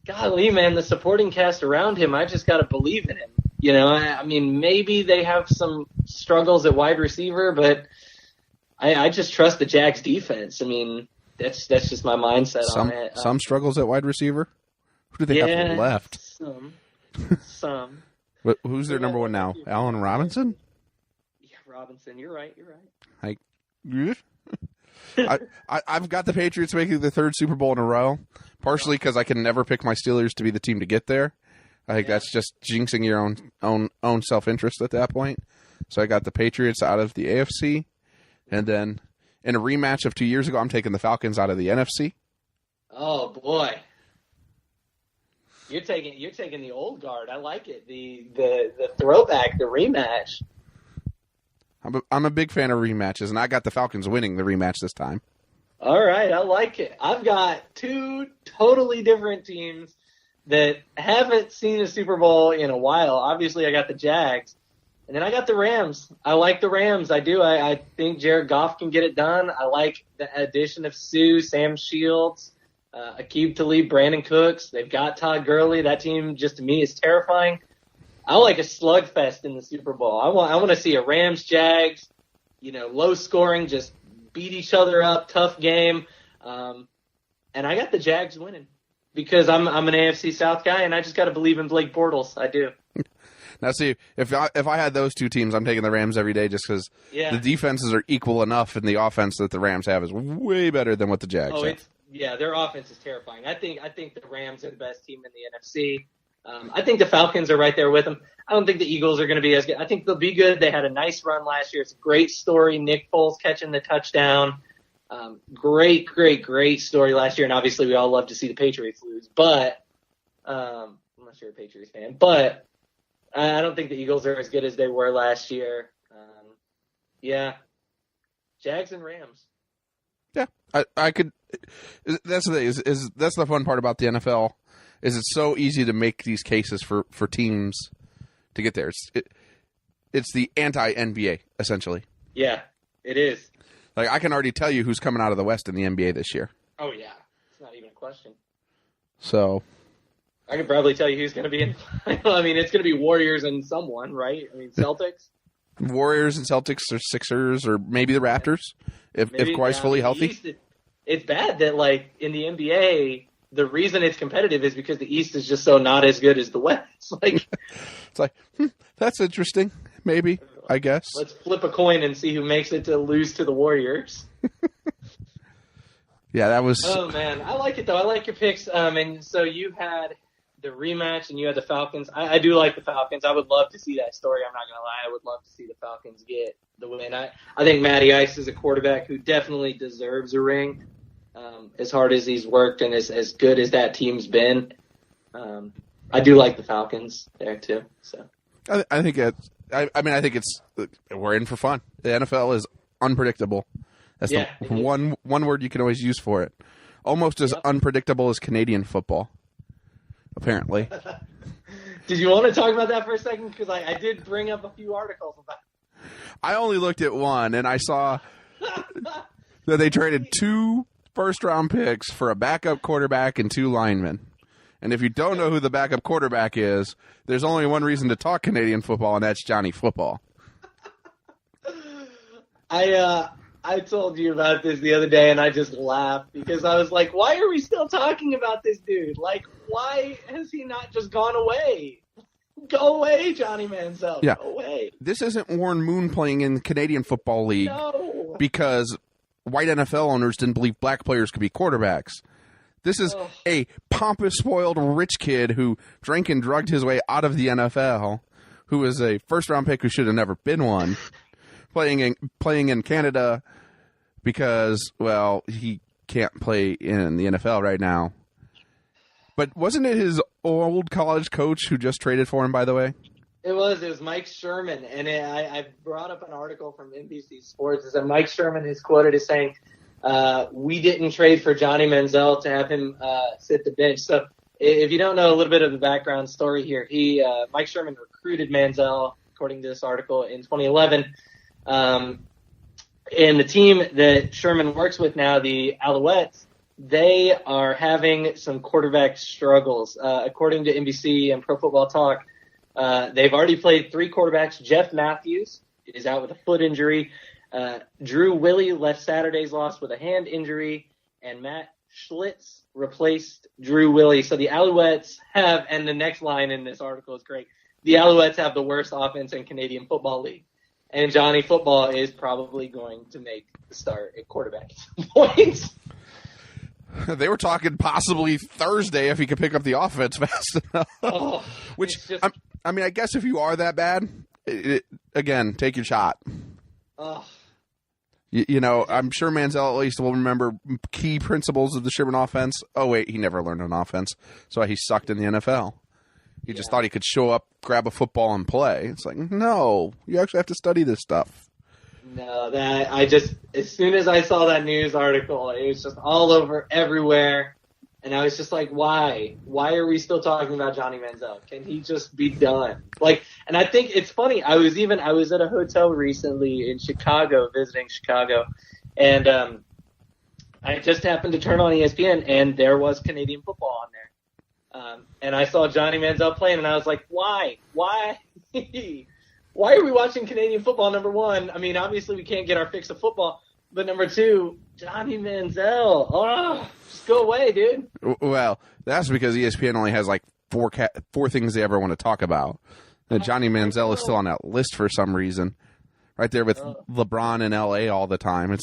golly, man, the supporting cast around him, I just got to believe in him. I mean, maybe they have some struggles at wide receiver, but I just trust the Jags defense. I mean, that's just my mindset on it. Some struggles at wide receiver? Who do they have left? Some. Who's their number one now? Allen Robinson? Yeah, Robinson. You're right. I've got the Patriots making the third Super Bowl in a row, partially because I can never pick my Steelers to be the team to get there. I think that's just jinxing your own self-interest at that point. So I got the Patriots out of the AFC, and then in a rematch of 2 years ago, I'm taking the Falcons out of the NFC. Oh boy, you're taking the old guard. I like it. The throwback, the rematch. I'm a big fan of rematches, and I got the Falcons winning the rematch this time. All right, I like it. I've got two totally different teams that haven't seen a Super Bowl in a while. Obviously, I got the Jags, and then I got the Rams. I like the Rams. I do. I think Jared Goff can get it done. I like the addition of Sue, Sam Shields, Aqib Talib, Brandon Cooks. They've got Todd Gurley. That team, just to me, is terrifying. I like a slugfest in the Super Bowl. I want to see a Rams Jags, low scoring, just beat each other up, tough game. And I got the Jags winning because I'm an AFC South guy, and I just got to believe in Blake Bortles. I do. Now, see, if I had those two teams, I'm taking the Rams every day just because the defenses are equal enough, and the offense that the Rams have is way better than what the Jags have. Their offense is terrifying. I think the Rams are the best team in the NFC. I think the Falcons are right there with them. I don't think the Eagles are going to be as good. I think they'll be good. They had a nice run last year. It's a great story. Nick Foles catching the touchdown. Great story last year. And obviously we all love to see the Patriots lose, but I'm not sure a Patriots fan, but I don't think the Eagles are as good as they were last year. Jags and Rams. Yeah, I could. That's the thing. Is that's the fun part about the NFL. Is it's so easy to make these cases for teams to get there. It's the anti-NBA, essentially. Yeah, it is. Like, I can already tell you who's coming out of the West in the NBA this year. Oh, yeah. It's not even a question. So. I could probably tell you who's going to be in. I mean, it's going to be Warriors and someone, right? I mean, Celtics? Warriors and Celtics or Sixers or maybe the Raptors, if Kawhi's fully healthy. East, it's bad that, like, in the NBA, the reason it's competitive is because the East is just so not as good as the West. It's like, that's interesting. Maybe, I guess. Let's flip a coin and see who makes it to lose to the Warriors. Yeah, that was. Oh man, I like it though. I like your picks. And so you had the rematch and you had the Falcons. I do like the Falcons. I would love to see that story. I'm not gonna lie. I would love to see the Falcons get the win. I think Matty Ice is a quarterback who definitely deserves a ring. As hard as he's worked and as good as that team's been, I do like the Falcons there too. So I think it's. I mean, I think it's. We're in for fun. The NFL is unpredictable. That's the one word you can always use for it. Almost as unpredictable as Canadian football, apparently. Did you want to talk about that for a second? Because I did bring up a few articles about it. I only looked at one, and I saw that they traded 2 first-round picks for a backup quarterback and 2 linemen. And if you don't know who the backup quarterback is, there's only one reason to talk Canadian football, and that's Johnny Football. I told you about this the other day, and I just laughed because I was like, why are we still talking about this dude? Like, why has he not just gone away? Go away, Johnny Manziel. Yeah. Go away. This isn't Warren Moon playing in the Canadian Football League because white NFL owners didn't believe black players could be quarterbacks. This is a pompous, spoiled, rich kid who drank and drugged his way out of the NFL, who is a first-round pick who should have never been one. Playing in Canada because, well, he can't play in the NFL right now. But wasn't it his old college coach who just traded for him, by the way? It was Mike Sherman, and I brought up an article from NBC Sports. It said Mike Sherman is quoted as saying, we didn't trade for Johnny Manziel to have him sit the bench. So if you don't know a little bit of the background story here, Mike Sherman recruited Manziel, according to this article, in 2011. And the team that Sherman works with now, the Alouettes, they are having some quarterback struggles. According to NBC and Pro Football Talk, they've already played 3 quarterbacks. Jeff Matthews is out with a foot injury. Drew Willie left Saturday's loss with a hand injury. And Matt Schlitz replaced Drew Willie. So the Alouettes have, and the next line in this article is great, the Alouettes have the worst offense in Canadian Football League. And Johnny Football is probably going to make the start at quarterback at some point. They were talking possibly Thursday if he could pick up the offense fast enough. Oh, Which, it's just, I mean, I guess if you are that bad, again, take your shot. oh, You know, I'm sure Manziel at least will remember key principles of the Sherman offense. Oh, wait, he never learned an offense. So he sucked in the NFL. He just thought he could show up, grab a football, and play. It's like, no, you actually have to study this stuff. no, as soon as I saw that news article, it was just all over everywhere. And I was just like, why? Why are we still talking about Johnny Manziel? Can he just be done? Like, and I think it's funny. I was at a hotel recently in Chicago, visiting Chicago, and I just happened to turn on ESPN, and there was Canadian football on there. And I saw Johnny Manziel playing, and I was like, why? Why? Why are we watching Canadian football, number one? I mean, obviously we can't get our fix of football, but number two, Johnny Manziel. Oh, just go away, dude. Well, that's because ESPN only has like four things they ever want to talk about. Johnny Manziel is still on that list for some reason, right there with LeBron in LA all the time.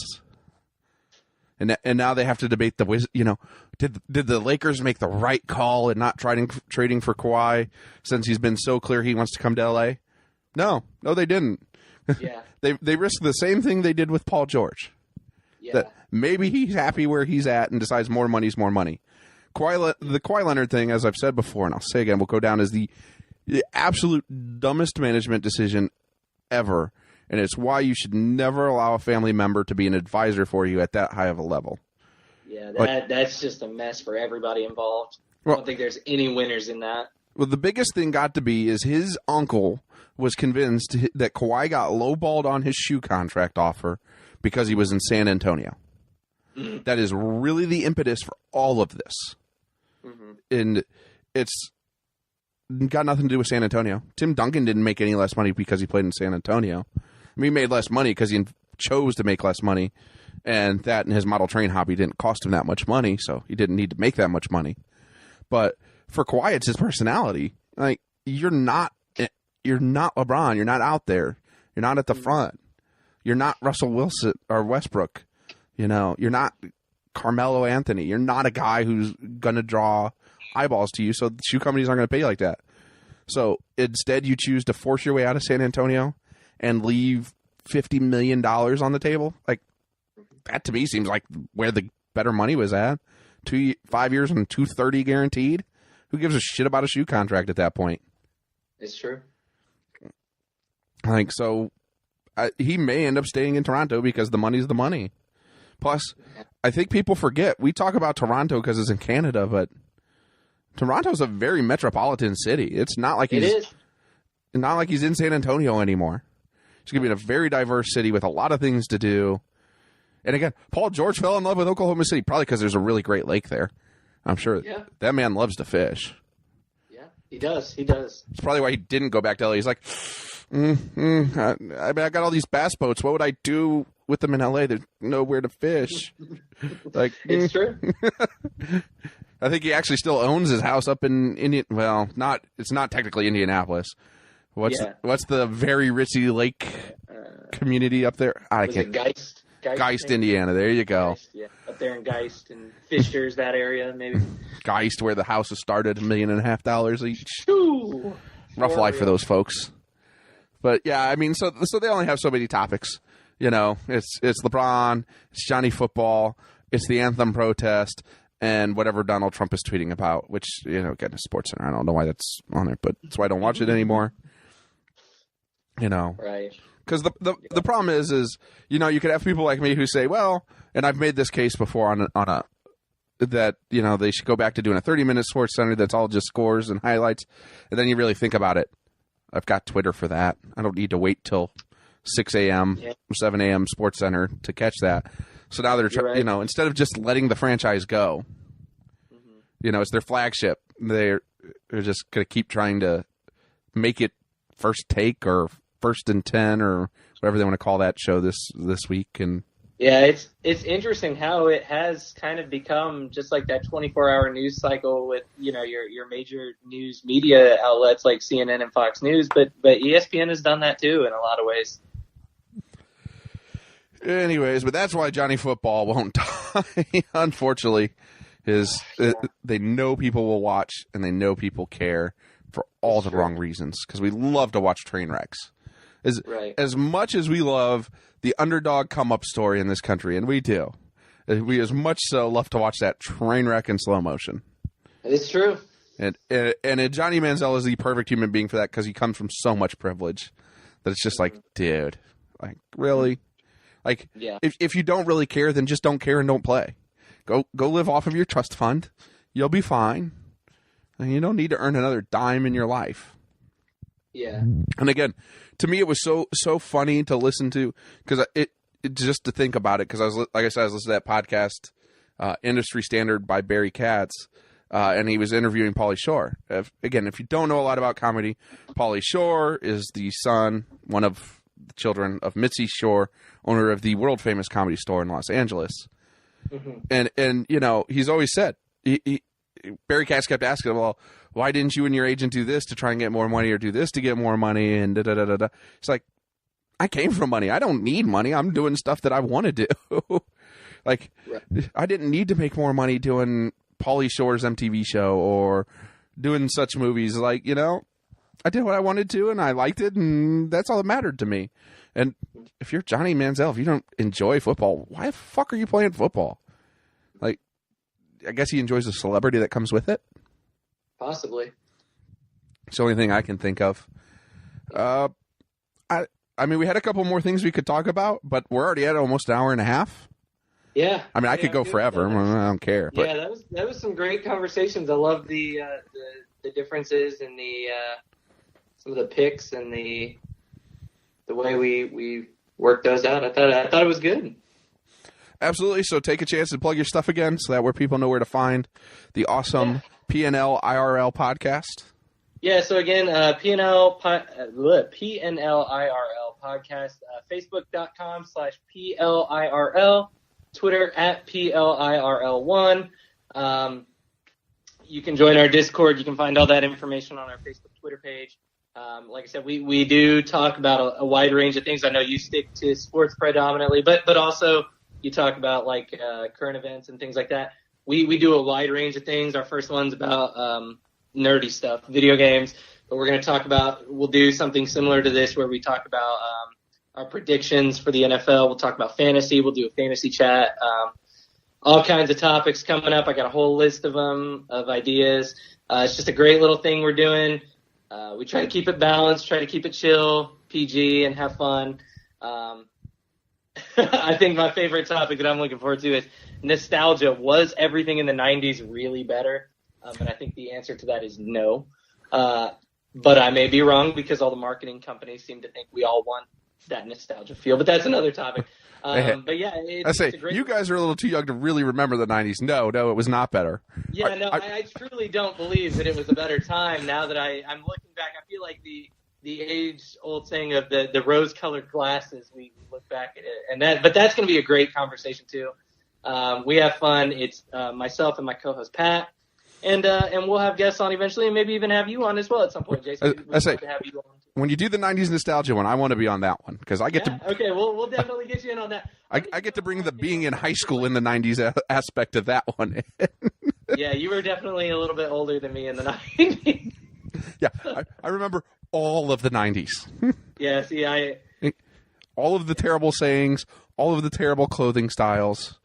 And now they have to debate did the Lakers make the right call in not trading for Kawhi since he's been so clear he wants to come to LA? No, they didn't. Yeah. They risked the same thing they did with Paul George. Yeah. That maybe he's happy where he's at and decides more money's more money. The Kawhi Leonard thing, as I've said before, and I'll say again, will go down as the absolute dumbest management decision ever. And it's why you should never allow a family member to be an advisor for you at that high of a level. Yeah, that's just a mess for everybody involved. I don't think there's any winners in that. Well, the biggest thing got to be is his uncle was convinced that Kawhi got lowballed on his shoe contract offer because he was in San Antonio. Mm-hmm. That is really the impetus for all of this. Mm-hmm. And it's got nothing to do with San Antonio. Tim Duncan didn't make any less money because he played in San Antonio. I mean, he made less money because he chose to make less money, and that and his model train hobby didn't cost him that much money, so he didn't need to make that much money. But for Kawhi, it's his personality. Like, you're not LeBron. You're not out there. You're not at the front. You're not Russell Wilson or Westbrook. You know, you're not Carmelo Anthony. You're not a guy who's going to draw eyeballs to you, so the shoe companies aren't going to pay you like that. So instead, you choose to force your way out of San Antonio and leave $50 million on the table. Like, that to me seems like where the better money was at. 5 years and $230 guaranteed. Who gives a shit about a shoe contract at that point? It's true. Like, so he may end up staying in Toronto because the money's the money. Plus, I think people forget. We talk about Toronto because it's in Canada, but Toronto's a very metropolitan city. It's not like he's in San Antonio anymore. It's going to be in a very diverse city with a lot of things to do. And again, Paul George fell in love with Oklahoma City probably because there's a really great lake there. I'm sure that man loves to fish. Yeah, he does. He does. It's probably why he didn't go back to LA. He's like, I got all these bass boats. What would I do with them in LA? There's nowhere to fish. Like, it's true. I think he actually still owns his house up in Indian. Well, it's not technically Indianapolis. What's the very ritzy lake community up there? I can't. Geist, Indiana. There you go. Geist, yeah, up there in Geist and Fishers, that area, maybe. Geist, where the houses started $1.5 million each. Ooh, rough life for those folks. But yeah, I mean, so they only have so many topics. You know, it's LeBron, it's Johnny Football, it's the anthem protest, and whatever Donald Trump is tweeting about. Which, you know, again, Sports Center. I don't know why that's on there, but that's why I don't watch it anymore. You know, right. Because the problem is, you know, you could have people like me who say, well, and I've made this case before that, you know, they should go back to doing a 30-minute Sports Center that's all just scores and highlights. And then you really think about it. I've got Twitter for that. I don't need to wait till 6 a.m., 7 a.m. Sports Center to catch that. So now they're, you know, instead of just letting the franchise go, you know, it's their flagship. They're just going to keep trying to make it First Take or First and 10 or whatever they want to call that show this week. And Yeah, it's interesting how it has kind of become just like that 24-hour news cycle with, your major news media outlets like CNN and Fox News, but ESPN has done that too in a lot of ways. Anyways, but that's why Johnny Football won't die. Unfortunately, they know people will watch and they know people care for all the wrong reasons, because we love to watch train wrecks. As much as we love the underdog come-up story in this country, and we do, we as much so love to watch that train wreck in slow motion. It's true. And Johnny Manziel is the perfect human being for that, because he comes from so much privilege that it's just like, dude, like, really? Like, if you don't really care, then just don't care and don't play. Go live off of your trust fund. You'll be fine. And you don't need to earn another dime in your life. Yeah. And again, to me, it was so funny to listen to, because it just to think about it, because I was listening to that podcast, Industry Standard by Barry Katz, and he was interviewing Pauly Shore. If you don't know a lot about comedy, Pauly Shore is the son, one of the children of Mitzi Shore, owner of the world famous Comedy Store in Los Angeles. Mm-hmm. And he's always said, Barry Katz kept asking him, well, why didn't you and your agent do this to try and get more money, or do this to get more money, and da-da-da-da-da. It's like, I came from money. I don't need money. I'm doing stuff that I want to do. Like, I didn't need to make more money doing Pauly Shore's MTV show or doing such movies. Like, I did what I wanted to, and I liked it, and that's all that mattered to me. And if you're Johnny Manziel, if you don't enjoy football, why the fuck are you playing football? Like, I guess he enjoys the celebrity that comes with it. Possibly. It's the only thing I can think of. I mean, we had a couple more things we could talk about, but we're already at almost an hour and a half. Yeah. I mean, I could go forever. I don't care. But. Yeah, that was some great conversations. I love the differences in the some of the picks and the way we worked those out. I thought it was good. Absolutely. So take a chance to plug your stuff again, so that where people know where to find the awesome P&L IRL podcast. Yeah. So again, P&L IRL podcast, Facebook.com/PLIRL, Twitter @PLIRL1. You can join our Discord. You can find all that information on our Facebook, Twitter page. Like I said, we do talk about a wide range of things. I know you stick to sports predominantly, but also you talk about like current events and things like that. We do a wide range of things. Our first one's about nerdy stuff, video games. But we'll do something similar to this where we talk about our predictions for the NFL. We'll talk about fantasy. We'll do a fantasy chat. All kinds of topics coming up. I got a whole list of them, of ideas. It's just a great little thing we're doing. We try to keep it balanced, try to keep it chill, PG, and have fun. I think my favorite topic that I'm looking forward to is nostalgia. Was everything in the 90s really better? And I think the answer to that is no. But I may be wrong, because all the marketing companies seem to think we all want that nostalgia feel. But that's another topic. But yeah, it's a great... you guys are a little too young to really remember the 90s. No, it was not better. Yeah, I truly don't believe that it was a better time. Now that I'm looking back, I feel like the age-old thing of the rose-colored glasses. We look back at it, but that's going to be a great conversation too. We have fun. It's myself and my co-host Pat, and we'll have guests on eventually, and maybe even have you on as well at some point, Jason. We'd love to have you on. When you do the 90s nostalgia one, I want to be on that one, because I get to. Okay, we'll definitely get you in on that. I get to bring the being in high school in the 90s aspect of that one. Yeah, you were definitely a little bit older than me in the 90s. Yeah, I remember all of the 90s. Yeah, see, all of the terrible sayings, all of the terrible clothing styles,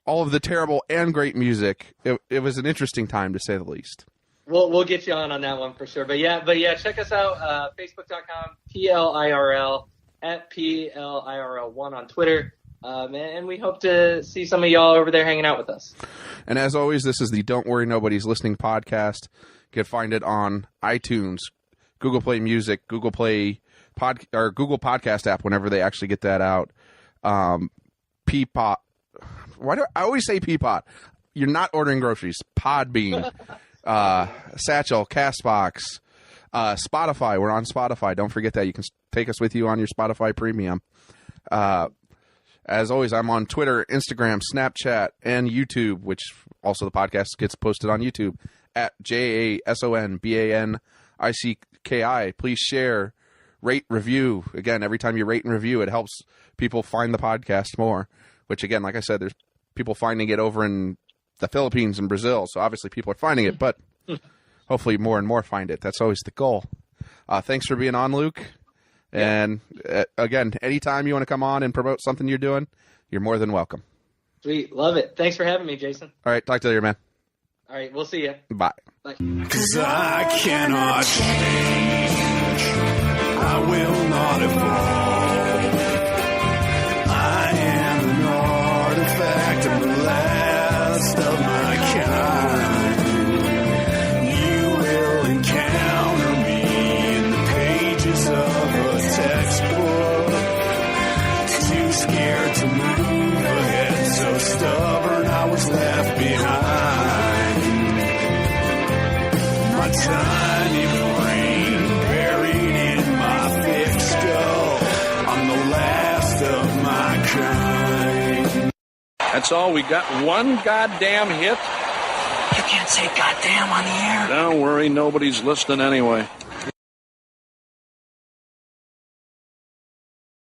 all of the terrible and great music. It was an interesting time, to say the least. We'll get you on that one for sure. But yeah, check us out, Facebook.com, PLIRL, @PLIRL1 on Twitter. And we hope to see some of y'all over there hanging out with us. And as always, this is the Don't Worry Nobody's Listening podcast. You can find it on iTunes, Google Play Music, Google Play or Google Podcast app whenever they actually get that out. Peapod. Why do I always say Peapod? You're not ordering groceries. Podbean. Satchel, Castbox, Spotify. We're on Spotify. Don't forget that. You can take us with you on your Spotify Premium. As always, I'm on Twitter, Instagram, Snapchat, and YouTube, which also the podcast gets posted on YouTube, at JASONBANICKI. Please share, rate, review. Again, every time you rate and review, it helps people find the podcast more, which, again, like I said, there's people finding it over in the Philippines and Brazil, so obviously people are finding it, but hopefully more and more find it. That's always the goal. Thanks for being on, Luke. And again, anytime you want to come on and promote something you're doing, you're more than welcome. Sweet. Love it. Thanks for having me, Jason. All right. Talk to you later, man. All right. We'll see you. Bye. Bye. 'Cause I cannot change. I will not evolve. I am an artifact. I'm the last of my kind. You will encounter me in the pages of a textbook. Too scared to move ahead, so stubborn I was left behind. My tiny brain buried in my thick skull. I'm the last of my kind. That's all. We got one goddamn hit. You can't say goddamn on the air. Don't worry, nobody's listening anyway.